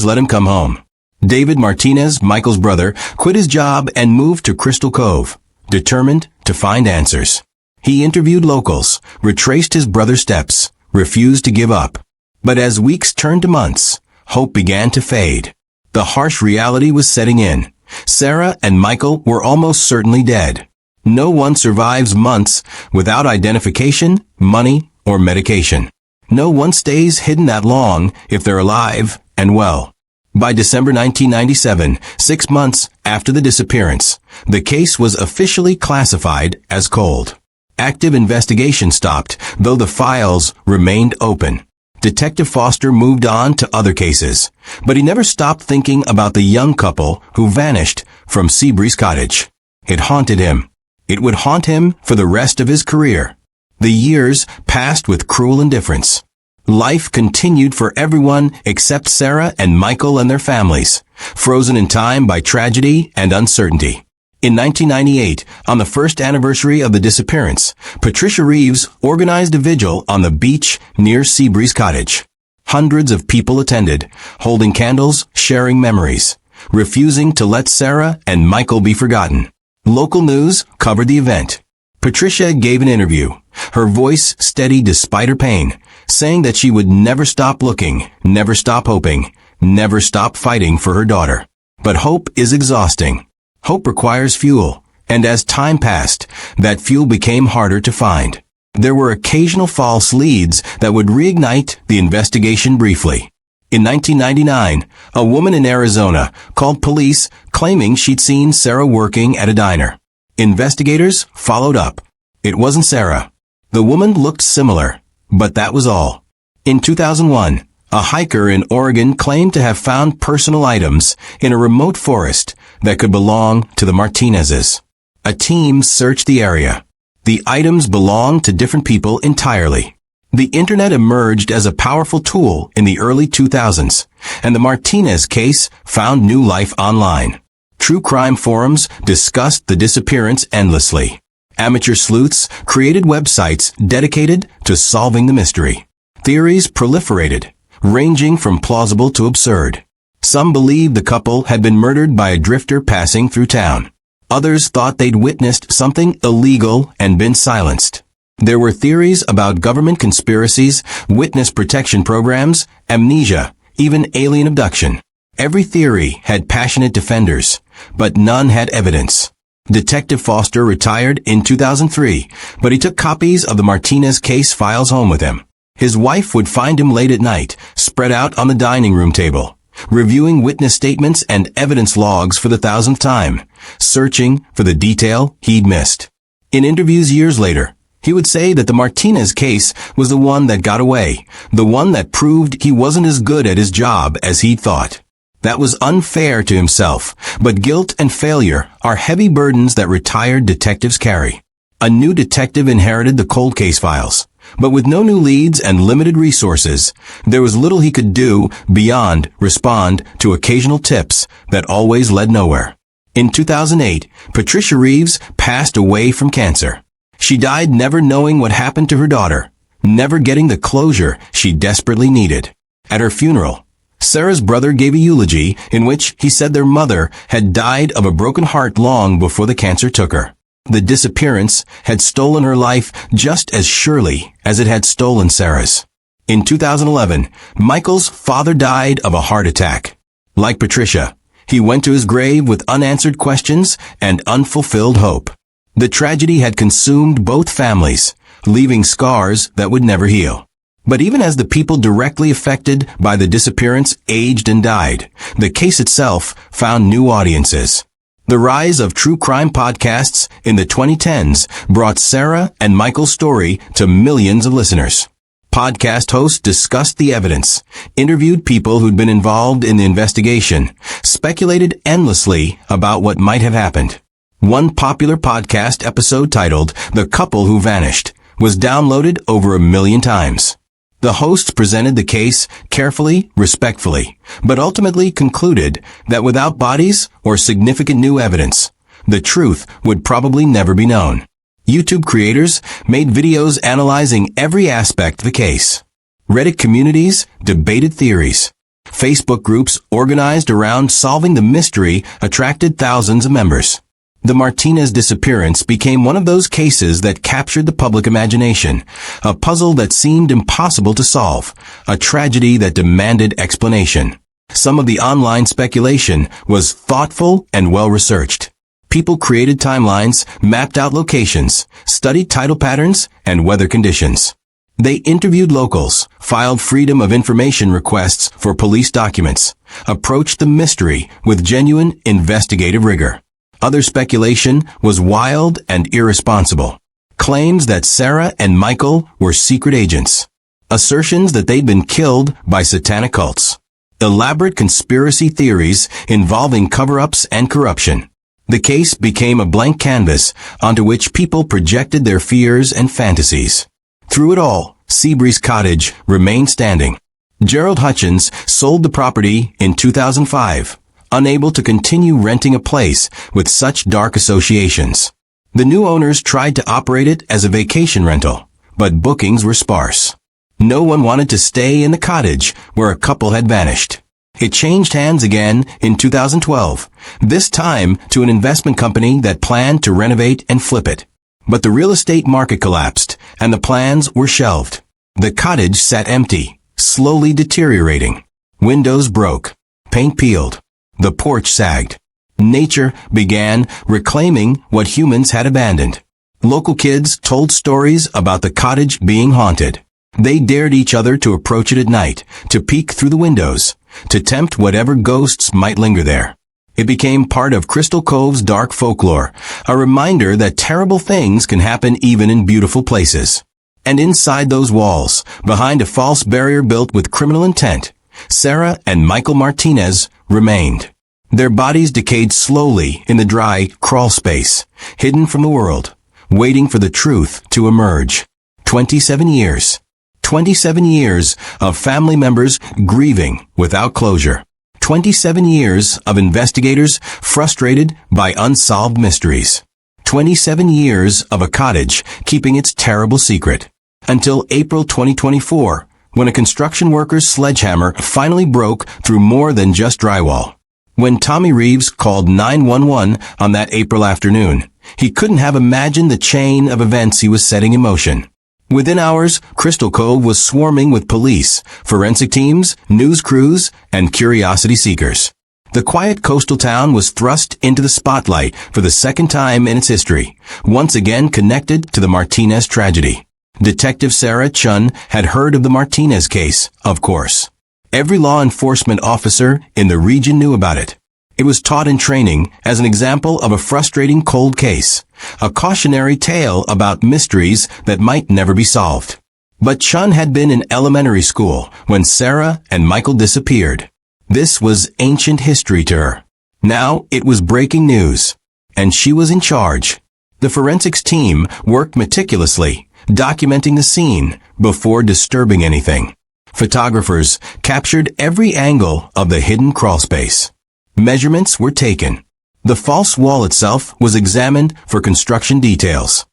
let him come home. David Martinez, Michael's brother, quit his job and moved to Crystal Cove, determined to find answers. He interviewed locals, retraced his brother's steps, refused to give up. But as weeks turned to months, hope began to fade. The harsh reality was setting in. Sarah and Michael were almost certainly dead. No one survives months without identification, money, or medication. No one stays hidden that long if they're alive and well. By December 1997, 6 months after the disappearance, the case was officially classified as cold. Active investigation stopped, though the files remained open. Detective Foster moved on to other cases, but he never stopped thinking about the young couple who vanished from Seabreeze Cottage. It haunted him. It would haunt him for the rest of his career. The years passed with cruel indifference. Life continued for everyone except Sarah and Michael and their families, frozen in time by tragedy and uncertainty. In 1998, on the first anniversary of the disappearance, Patricia Reeves organized a vigil on the beach near Seabreeze Cottage. Hundreds of people attended, holding candles, sharing memories, refusing to let Sarah and Michael be forgotten. Local news covered the event. Patricia gave an interview, her voice steady despite her pain, saying that she would never stop looking, never stop hoping, never stop fighting for her daughter. But hope is exhausting. Hope requires fuel, and as time passed, that fuel became harder to find. There were occasional false leads that would reignite the investigation briefly. In 1999, a woman in Arizona called police claiming she'd seen Sarah working at a diner. Investigators followed up. It wasn't Sarah. The woman looked similar, but that was all. In 2001, a hiker in Oregon claimed to have found personal items in a remote forest that could belong to the Martinezes. A team searched the area. The items belonged to different people entirely. The internet emerged as a powerful tool in the early 2000s, and the Martinez case found new life online. True crime forums discussed the disappearance endlessly. Amateur sleuths created websites dedicated to solving the mystery. Theories proliferated, ranging from plausible to absurd. Some believed the couple had been murdered by a drifter passing through town. Others thought they'd witnessed something illegal and been silenced. There were theories about government conspiracies, witness protection programs, amnesia, even alien abduction. Every theory had passionate defenders, but none had evidence. Detective Foster retired in 2003, but he took copies of the Martinez case files home with him. His wife would find him late at night, spread out on the dining room table, reviewing witness statements and evidence logs for the 1,000th time, searching for the detail he'd missed. In interviews years later, he would say that the Martinez case was the one that got away, the one that proved he wasn't as good at his job as he'd thought. That was unfair to himself, but guilt and failure are heavy burdens that retired detectives carry. A new detective inherited the cold case files, but with no new leads and limited resources, there was little he could do beyond respond to occasional tips that always led nowhere. In 2008, Patricia Reeves passed away from cancer. She died never knowing what happened to her daughter, never getting the closure she desperately needed. At her funeral, Sarah's brother gave a eulogy in which he said their mother had died of a broken heart long before the cancer took her. The disappearance had stolen her life just as surely as it had stolen Sarah's. In 2011, Michael's father died of a heart attack. Like Patricia, he went to his grave with unanswered questions and unfulfilled hope. The tragedy had consumed both families, leaving scars that would never heal. But even as the people directly affected by the disappearance aged and died, the case itself found new audiences. The rise of true crime podcasts in the 2010s brought Sarah and Michael's story to millions of listeners. Podcast hosts discussed the evidence, interviewed people who'd been involved in the investigation, speculated endlessly about what might have happened. One popular podcast episode titled "The Couple Who Vanished" was downloaded over 1 million times. The hosts presented the case carefully, respectfully, but ultimately concluded that without bodies or significant new evidence, the truth would probably never be known. YouTube creators made videos analyzing every aspect of the case. Reddit communities debated theories. Facebook groups organized around solving the mystery attracted thousands of members. The Martinez disappearance became one of those cases that captured the public imagination, a puzzle that seemed impossible to solve, a tragedy that demanded explanation. Some of the online speculation was thoughtful and well-researched. People created timelines, mapped out locations, studied tidal patterns and weather conditions. They interviewed locals, filed freedom of information requests for police documents, approached the mystery with genuine investigative rigor. Other speculation was wild and irresponsible. Claims that Sarah and Michael were secret agents. Assertions that they'd been killed by satanic cults. Elaborate conspiracy theories involving cover-ups and corruption. The case became a blank canvas onto which people projected their fears and fantasies. Through it all, Seabreeze Cottage remained standing. Gerald Hutchins sold the property in 2005. Unable to continue renting a place with such dark associations. The new owners tried to operate it as a vacation rental, but bookings were sparse. No one wanted to stay in the cottage where a couple had vanished. It changed hands again in 2012, this time to an investment company that planned to renovate and flip it. But the real estate market collapsed, and the plans were shelved. The cottage sat empty, slowly deteriorating. Windows broke, paint peeled. The porch sagged. Nature began reclaiming what humans had abandoned. Local kids told stories about the cottage being haunted. They dared each other to approach it at night, to peek through the windows, to tempt whatever ghosts might linger there. It became part of Crystal Cove's dark folklore, a reminder that terrible things can happen even in beautiful places. And inside those walls, behind a false barrier built with criminal intent, Sarah and Michael Martinez remained. Their bodies decayed slowly in the dry crawl space, hidden from the world, waiting for the truth to emerge. 27 years. 27 years of family members grieving without closure. 27 years of investigators frustrated by unsolved mysteries. 27 years of a cottage keeping its terrible secret. Until April 2024, when a construction worker's sledgehammer finally broke through more than just drywall. When Tommy Reeves called 911 on that April afternoon, he couldn't have imagined the chain of events he was setting in motion. Within hours, Crystal Cove was swarming with police, forensic teams, news crews, and curiosity seekers. The quiet coastal town was thrust into the spotlight for the second time in its history, once again connected to the Martinez tragedy. Detective Sarah Chun had heard of the Martinez case, of course. Every law enforcement officer in the region knew about it. It was taught in training as an example of a frustrating cold case, a cautionary tale about mysteries that might never be solved. But Chun had been in elementary school when Sarah and Michael disappeared. This was ancient history to her. Now it was breaking news, and she was in charge. The forensics team worked meticulously, documenting the scene before disturbing anything. Photographers captured every angle of the hidden crawlspace. Measurements were taken. The false wall itself was examined for construction details.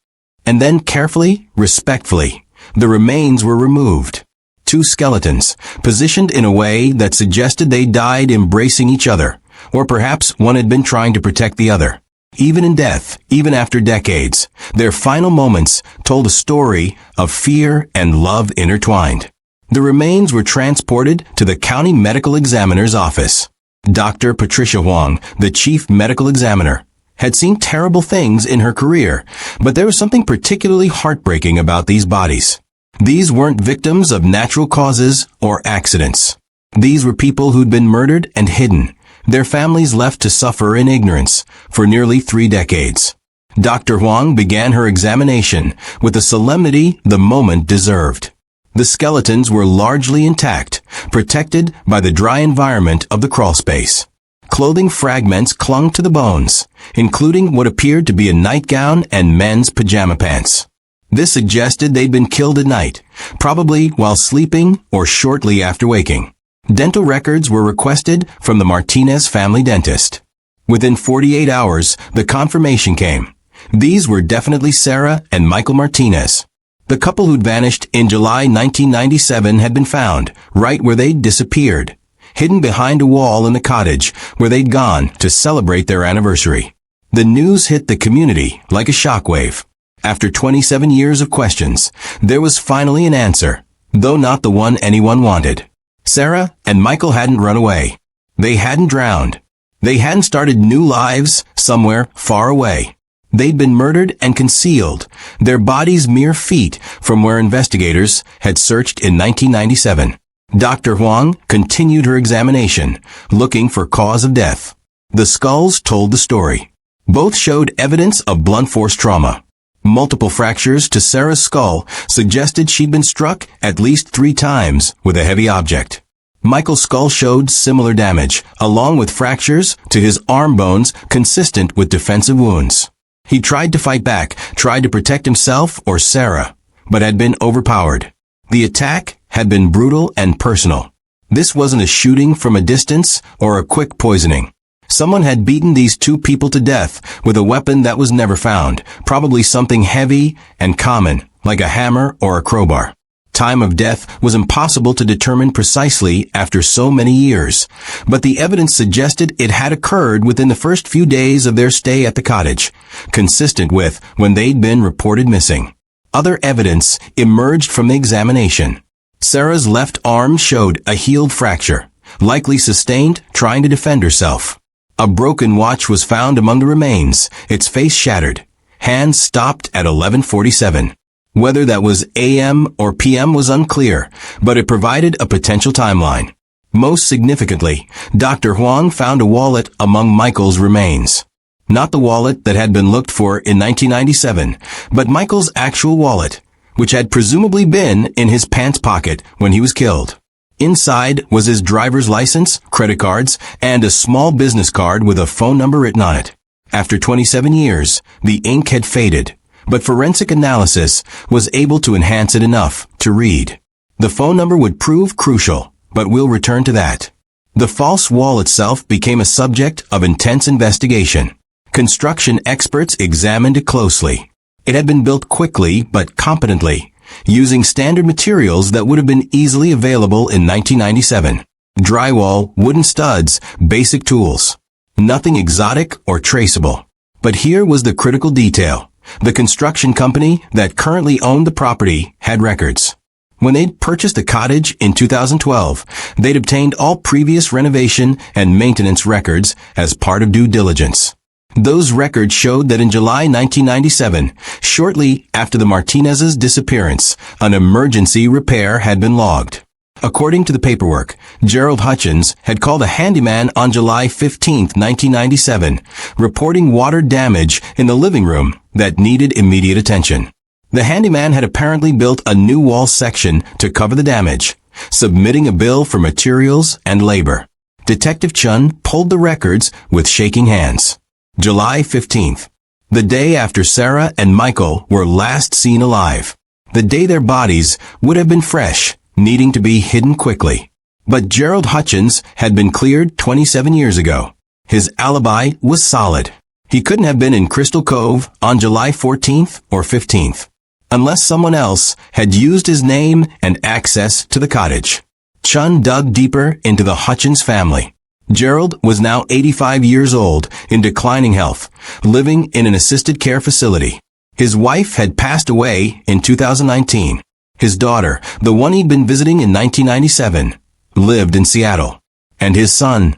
And then carefully, respectfully, the remains were removed. 2 skeletons, positioned in a way that suggested they died embracing each other, or perhaps one had been trying to protect the other. Even in death, even after decades, their final moments told a story of fear and love intertwined. The remains were transported to the county medical examiner's office. Dr. Patricia Huang, the chief medical examiner, had seen terrible things in her career, but there was something particularly heartbreaking about these bodies. These weren't victims of natural causes or accidents. These were people who'd been murdered and hidden, their families left to suffer in ignorance for nearly 3 decades. Dr. Huang began her examination with the solemnity the moment deserved. The skeletons were largely intact, protected by the dry environment of the crawlspace. Clothing fragments clung to the bones, including what appeared to be a nightgown and men's pajama pants. This suggested they'd been killed at night, probably while sleeping or shortly after waking. Dental records were requested from the Martinez family dentist. Within 48 hours, the confirmation came. These were definitely Sarah and Michael Martinez. The couple who'd vanished in July 1997 had been found, right where they'd disappeared, hidden behind a wall in the cottage where they'd gone to celebrate their anniversary. The news hit the community like a shockwave. After 27 years of questions, there was finally an answer, though not the one anyone wanted. Sarah and Michael hadn't run away. They hadn't drowned. They hadn't started new lives somewhere far away. They'd been murdered and concealed, their bodies mere feet from where investigators had searched in 1997. Dr. Huang continued her examination, looking for cause of death. The skulls told the story. Both showed evidence of blunt force trauma. Multiple fractures to Sarah's skull suggested she'd been struck at least 3 times with a heavy object. Michael's skull showed similar damage, along with fractures to his arm bones consistent with defensive wounds. He tried to fight back, tried to protect himself or Sarah, but had been overpowered. The attack had been brutal and personal. This wasn't a shooting from a distance or a quick poisoning. Someone had beaten these 2 people to death with a weapon that was never found, probably something heavy and common, like a hammer or a crowbar. Time of death was impossible to determine precisely after so many years, but the evidence suggested it had occurred within the first few days of their stay at the cottage, consistent with when they'd been reported missing. Other evidence emerged from the examination. Sarah's left arm showed a healed fracture, likely sustained trying to defend herself. A broken watch was found among the remains, its face shattered. Hands stopped at 11:47. Whether that was AM or PM was unclear, but it provided a potential timeline. Most significantly, Dr. Huang found a wallet among Michael's remains. Not the wallet that had been looked for in 1997, but Michael's actual wallet, which had presumably been in his pants pocket when he was killed. Inside was his driver's license, credit cards, and a small business card with a phone number written on it. After 27 years, the ink had faded, but forensic analysis was able to enhance it enough to read. The phone number would prove crucial, but we'll return to that. The false wall itself became a subject of intense investigation. Construction experts examined it closely. It had been built quickly but competently, using standard materials that would have been easily available in 1997. Drywall, wooden studs, basic tools. Nothing exotic or traceable. But here was the critical detail. The construction company that currently owned the property had records. When they'd purchased the cottage in 2012, they'd obtained all previous renovation and maintenance records as part of due diligence. Those records showed that in July 1997, shortly after the Martinez's disappearance, an emergency repair had been logged. According to the paperwork, Gerald Hutchins had called a handyman on July 15, 1997, reporting water damage in the living room that needed immediate attention. The handyman had apparently built a new wall section to cover the damage, submitting a bill for materials and labor. Detective Chun pulled the records with shaking hands. July 15th, the day after Sarah and Michael were last seen alive. The day their bodies would have been fresh, needing to be hidden quickly. But Gerald Hutchins had been cleared 27 years ago. His alibi was solid. He couldn't have been in Crystal Cove on July 14th or 15th, unless someone else had used his name and access to the cottage. Chun dug deeper into the Hutchins family. Gerald was now 85 years old, in declining health, living in an assisted care facility. His wife had passed away in 2019. His daughter, the one he'd been visiting in 1997, lived in Seattle. And his son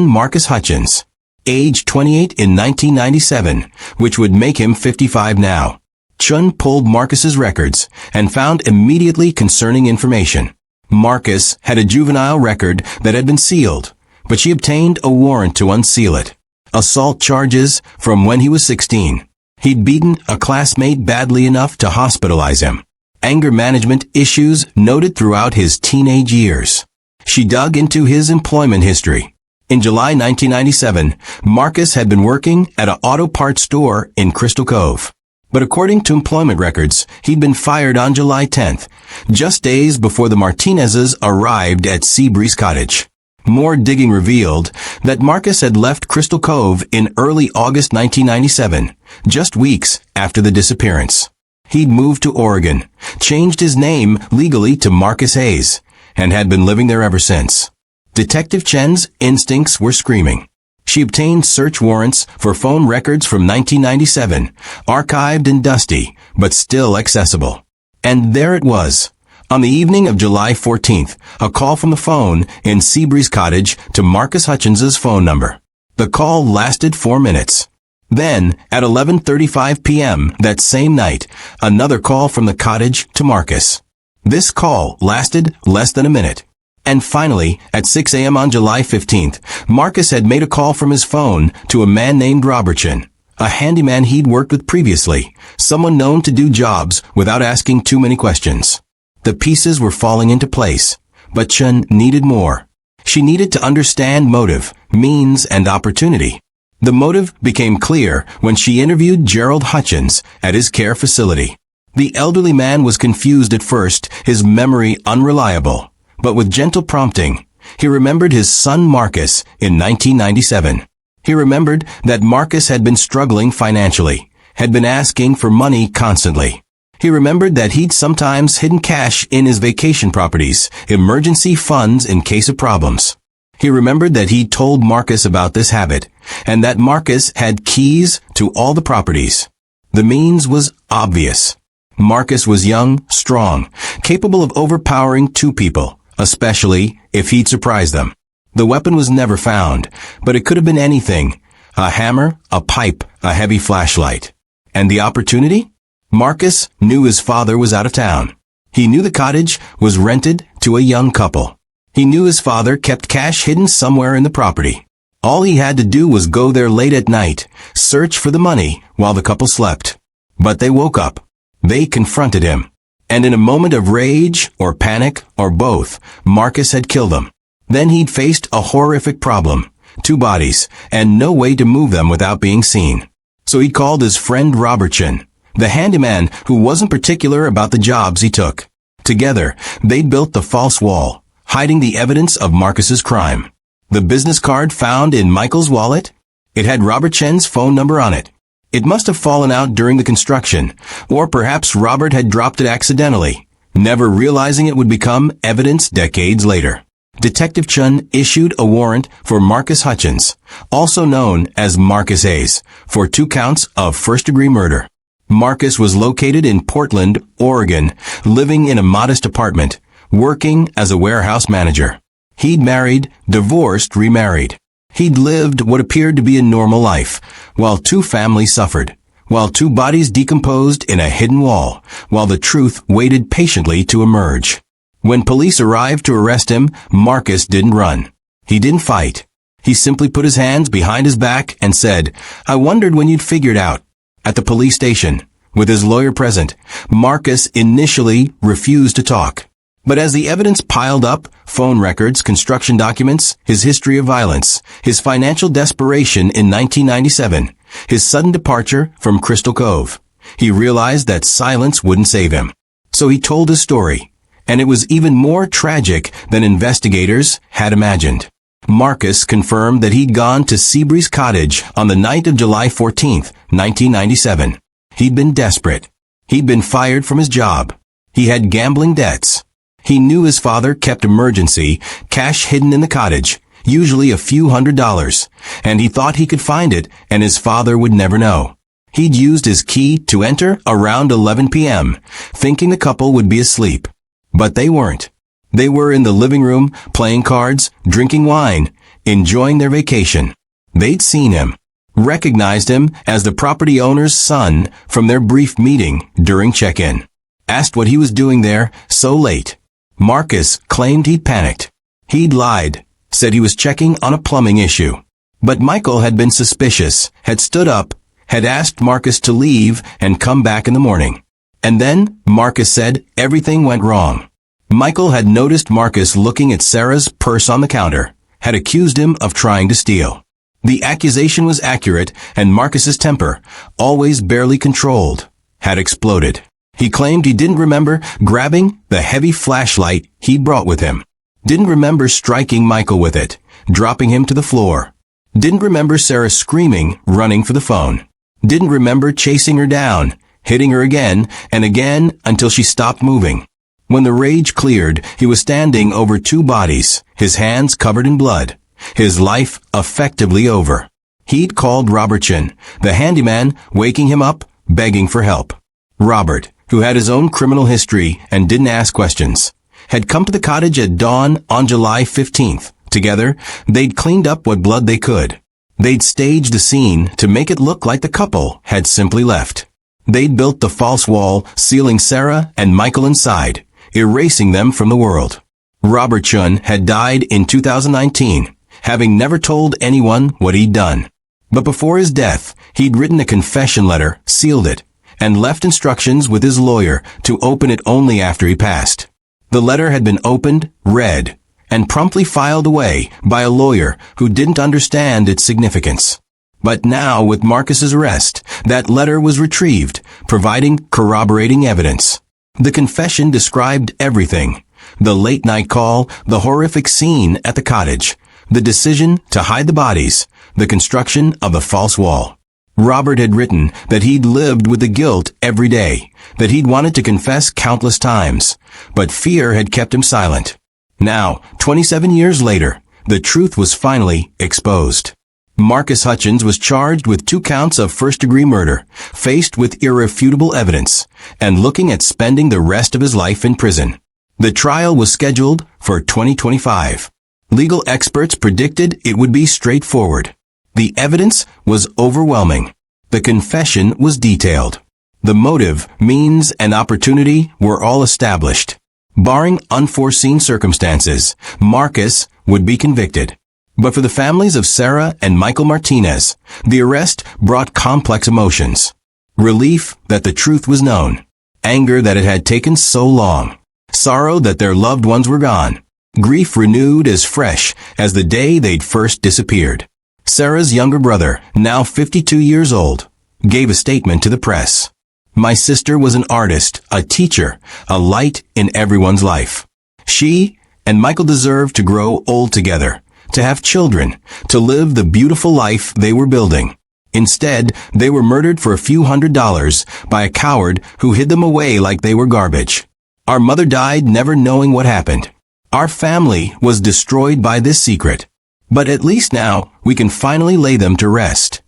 Marcus Hutchins, aged 28 in 1997, which would make him 55 now. Chun pulled Marcus's records and found immediately concerning information. Marcus had a juvenile record that had been sealed, but she obtained a warrant to unseal it. Assault charges from when he was 16. He'd beaten a classmate badly enough to hospitalize him. Anger management issues noted throughout his teenage years. She dug into his employment history. In July 1997, Marcus had been working at an auto parts store in Crystal Cove. But according to employment records, he'd been fired on July 10th, just days before the Martinezes arrived at Seabreeze Cottage. More digging revealed that Marcus had left Crystal Cove in early August 1997, just weeks after the disappearance. He'd moved to Oregon, changed his name legally to Marcus Hayes, and had been living there ever since. Detective Chen's instincts were screaming. She obtained search warrants for phone records from 1997, archived and dusty, but still accessible. And there it was. On the evening of July 14th, a call from the phone in Seabreeze Cottage to Marcus Hutchins's phone number. The call lasted 4 minutes. Then, at 11:35 p.m. that same night, another call from the cottage to Marcus. This call lasted less than a minute. And finally, at 6 a.m. on July 15th, Marcus had made a call from his phone to a man named Robertson, a handyman he'd worked with previously, someone known to do jobs without asking too many questions. The pieces were falling into place, but Chun needed more. She needed to understand motive, means, and opportunity. The motive became clear when she interviewed Gerald Hutchins at his care facility. The elderly man was confused at first, his memory unreliable, but with gentle prompting, he remembered his son Marcus in 1997. He remembered that Marcus had been struggling financially, had been asking for money constantly. He remembered that he'd sometimes hidden cash in his vacation properties, emergency funds in case of problems. He remembered that he'd told Marcus about this habit, and that Marcus had keys to all the properties. The means was obvious. Marcus was young, strong, capable of overpowering two people, especially if he'd surprised them. The weapon was never found, but it could have been anything. A hammer, a pipe, a heavy flashlight. And the opportunity? Marcus knew his father was out of town. He knew the cottage was rented to a young couple. He knew his father kept cash hidden somewhere in the property. All he had to do was go there late at night, search for the money while the couple slept. But they woke up. They confronted him. And in a moment of rage or panic or both, Marcus had killed them. Then he'd faced a horrific problem, 2 bodies, and no way to move them without being seen. So he called his friend Robertson, the handyman who wasn't particular about the jobs he took. Together, they built the false wall, hiding the evidence of Marcus's crime. The business card found in Michael's wallet? It had Robert Chen's phone number on it. It must have fallen out during the construction, or perhaps Robert had dropped it accidentally, never realizing it would become evidence decades later. Detective Chun issued a warrant for Marcus Hutchins, also known as Marcus Hayes, for 2 counts of first-degree murder. Marcus was located in Portland, Oregon, living in a modest apartment, working as a warehouse manager. He'd married, divorced, remarried. He'd lived what appeared to be a normal life, while 2 families suffered, while 2 bodies decomposed in a hidden wall, while the truth waited patiently to emerge. When police arrived to arrest him, Marcus didn't run. He didn't fight. He simply put his hands behind his back and said, "I wondered when you'd figure it out." At the police station, with his lawyer present, Marcus initially refused to talk. But as the evidence piled up, phone records, construction documents, his history of violence, his financial desperation in 1997, his sudden departure from Crystal Cove, he realized that silence wouldn't save him. So he told his story, and it was even more tragic than investigators had imagined. Marcus confirmed that he'd gone to Seabreeze Cottage on the night of July 14th, 1997. He'd been desperate. He'd been fired from his job. He had gambling debts. He knew his father kept emergency cash hidden in the cottage, usually a few $100s, and he thought he could find it and his father would never know. He'd used his key to enter around 11 p.m., thinking the couple would be asleep. But they weren't. They were in the living room, playing cards, drinking wine, enjoying their vacation. They'd seen him, recognized him as the property owner's son from their brief meeting during check-in. Asked what he was doing there so late. Marcus claimed he'd panicked. He'd lied, said he was checking on a plumbing issue. But Michael had been suspicious, had stood up, had asked Marcus to leave and come back in the morning. And then, Marcus said everything went wrong. Michael had noticed Marcus looking at Sarah's purse on the counter, had accused him of trying to steal. The accusation was accurate, and Marcus's temper, always barely controlled, had exploded. He claimed he didn't remember grabbing the heavy flashlight he'd brought with him. Didn't remember striking Michael with it, dropping him to the floor. Didn't remember Sarah screaming, running for the phone. Didn't remember chasing her down, hitting her again and again until she stopped moving. When the rage cleared, he was standing over 2 bodies, his hands covered in blood, his life effectively over. He'd called Robert Chen, the handyman, waking him up, begging for help. Robert, who had his own criminal history and didn't ask questions, had come to the cottage at dawn on July 15th. Together, they'd cleaned up what blood they could. They'd staged the scene to make it look like the couple had simply left. They'd built the false wall, sealing Sarah and Michael inside, erasing them from the world. Robert Chun had died in 2019, having never told anyone what he'd done. But before his death, he'd written a confession letter, sealed it, and left instructions with his lawyer to open it only after he passed. The letter had been opened, read, and promptly filed away by a lawyer who didn't understand its significance. But now, with Marcus's arrest, that letter was retrieved, providing corroborating evidence. The confession described everything: the late-night call, the horrific scene at the cottage, the decision to hide the bodies, the construction of the false wall. Robert had written that he'd lived with the guilt every day, that he'd wanted to confess countless times, but fear had kept him silent. Now, 27 years later, the truth was finally exposed. Marcus Hutchins was charged with 2 counts of first-degree murder, faced with irrefutable evidence, and looking at spending the rest of his life in prison. The trial was scheduled for 2025. Legal experts predicted it would be straightforward. The evidence was overwhelming. The confession was detailed. The motive, means, and opportunity were all established. Barring unforeseen circumstances, Marcus would be convicted. But for the families of Sarah and Michael Martinez, the arrest brought complex emotions. Relief that the truth was known. Anger that it had taken so long. Sorrow that their loved ones were gone. Grief renewed as fresh as the day they'd first disappeared. Sarah's younger brother, now 52 years old, gave a statement to the press. My sister was an artist, a teacher, a light in everyone's life. She and Michael deserved to grow old together, to have children, to live the beautiful life they were building. Instead, they were murdered for a few $100s by a coward who hid them away like they were garbage. Our mother died never knowing what happened. Our family was destroyed by this secret. But at least now, we can finally lay them to rest.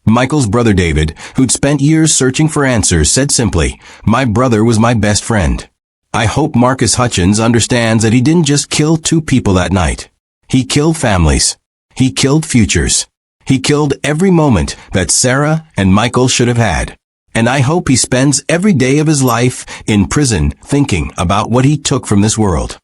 Michael's brother David, who'd spent years searching for answers, said simply, "My brother was my best friend." I hope Marcus Hutchins understands that he didn't just kill 2 people that night. He killed families. He killed futures. He killed every moment that Sarah and Michael should have had. And I hope he spends every day of his life in prison thinking about what he took from this world.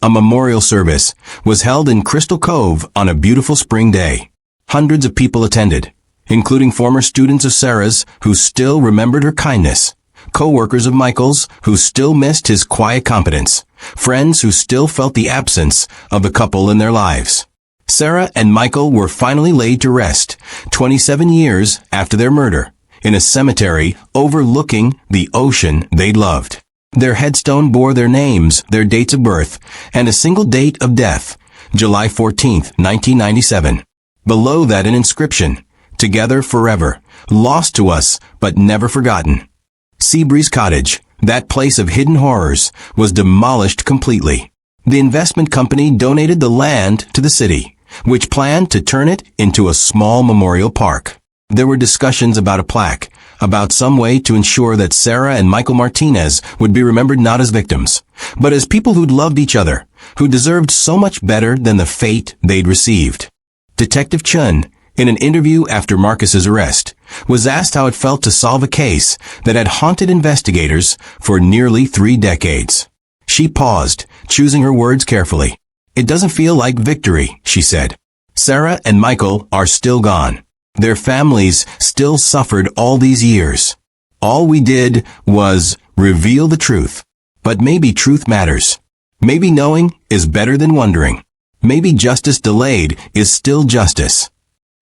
A memorial service was held in Crystal Cove on a beautiful spring day. Hundreds of people attended, including former students of Sarah's who still remembered her kindness, co-workers of Michael's who still missed his quiet competence, friends who still felt the absence of the couple in their lives. Sarah and Michael were finally laid to rest, 27 years after their murder, in a cemetery overlooking the ocean they'd loved. Their headstone bore their names, their dates of birth, and a single date of death, July 14, 1997. Below that, an inscription, "Together forever, lost to us, but never forgotten." Seabreeze Cottage, that place of hidden horrors, was demolished completely. The investment company donated the land to the city, which planned to turn it into a small memorial park. There were discussions about a plaque, about some way to ensure that Sarah and Michael Martinez would be remembered not as victims, but as people who'd loved each other, who deserved so much better than the fate they'd received. Detective Chun, in an interview after Marcus's arrest, was asked how it felt to solve a case that had haunted investigators for nearly 3 decades. She paused, choosing her words carefully. "It doesn't feel like victory," she said. "Sarah and Michael are still gone. Their families still suffered all these years. All we did was reveal the truth. But maybe truth matters. Maybe knowing is better than wondering. Maybe justice delayed is still justice."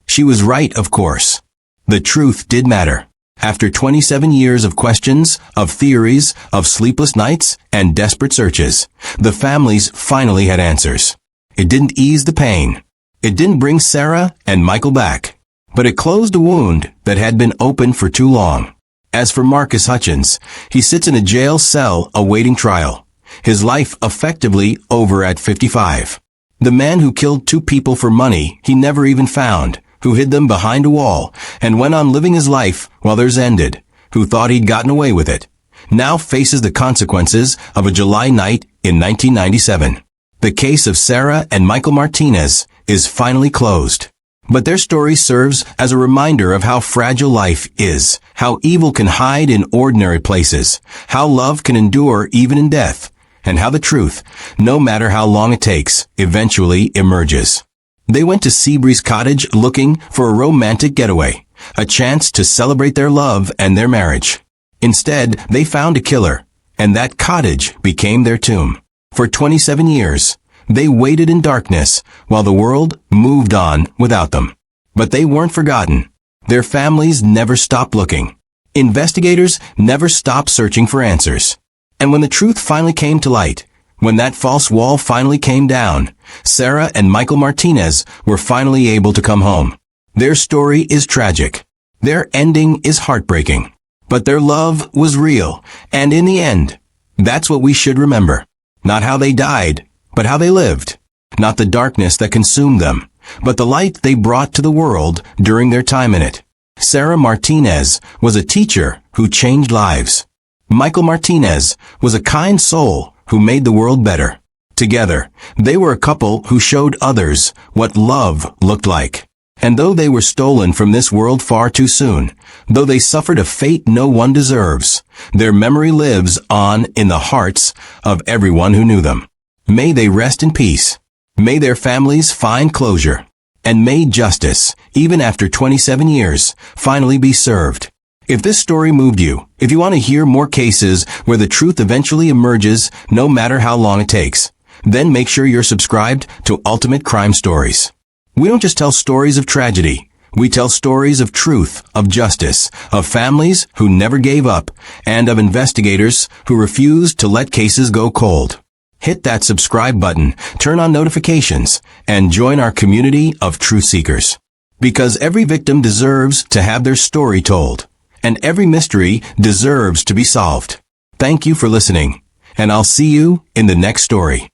She was right, of course. The truth did matter. After 27 years of questions, of theories, of sleepless nights, and desperate searches, the families finally had answers. It didn't ease the pain. It didn't bring Sarah and Michael back. But it closed a wound that had been open for too long. As for Marcus Hutchins, he sits in a jail cell awaiting trial, his life effectively over at 55. The man who killed 2 people for money he never even found, who hid them behind a wall and went on living his life while theirs ended, who thought he'd gotten away with it, now faces the consequences of a July night in 1997. The case of Sarah and Michael Martinez is finally closed. But their story serves as a reminder of how fragile life is, how evil can hide in ordinary places, how love can endure even in death, and how the truth, no matter how long it takes, eventually emerges. They went to Seabreeze Cottage looking for a romantic getaway, a chance to celebrate their love and their marriage. Instead, they found a killer, and that cottage became their tomb. For 27 years, they waited in darkness while the world moved on without them. But they weren't forgotten. Their families never stopped looking. Investigators never stopped searching for answers. And when the truth finally came to light, when that false wall finally came down, Sarah and Michael Martinez were finally able to come home. Their story is tragic. Their ending is heartbreaking. But their love was real, and in the end, that's what we should remember. Not how they died, but how they lived. Not the darkness that consumed them, but the light they brought to the world during their time in it. Sarah Martinez was a teacher who changed lives. Michael Martinez was a kind soul who made the world better. Together, they were a couple who showed others what love looked like. And though they were stolen from this world far too soon, though they suffered a fate no one deserves, their memory lives on in the hearts of everyone who knew them. May they rest in peace. May their families find closure. And may justice, even after 27 years, finally be served. If this story moved you, if you want to hear more cases where the truth eventually emerges, no matter how long it takes, then make sure you're subscribed to Ultimate Crime Stories. We don't just tell stories of tragedy, We tell stories of truth, of justice, of families who never gave up, and of investigators who refused to let cases go cold. Hit that subscribe button, turn on notifications, and join our community of truth seekers. Because every victim deserves to have their story told, and every mystery deserves to be solved. Thank you for listening, and I'll see you in the next story.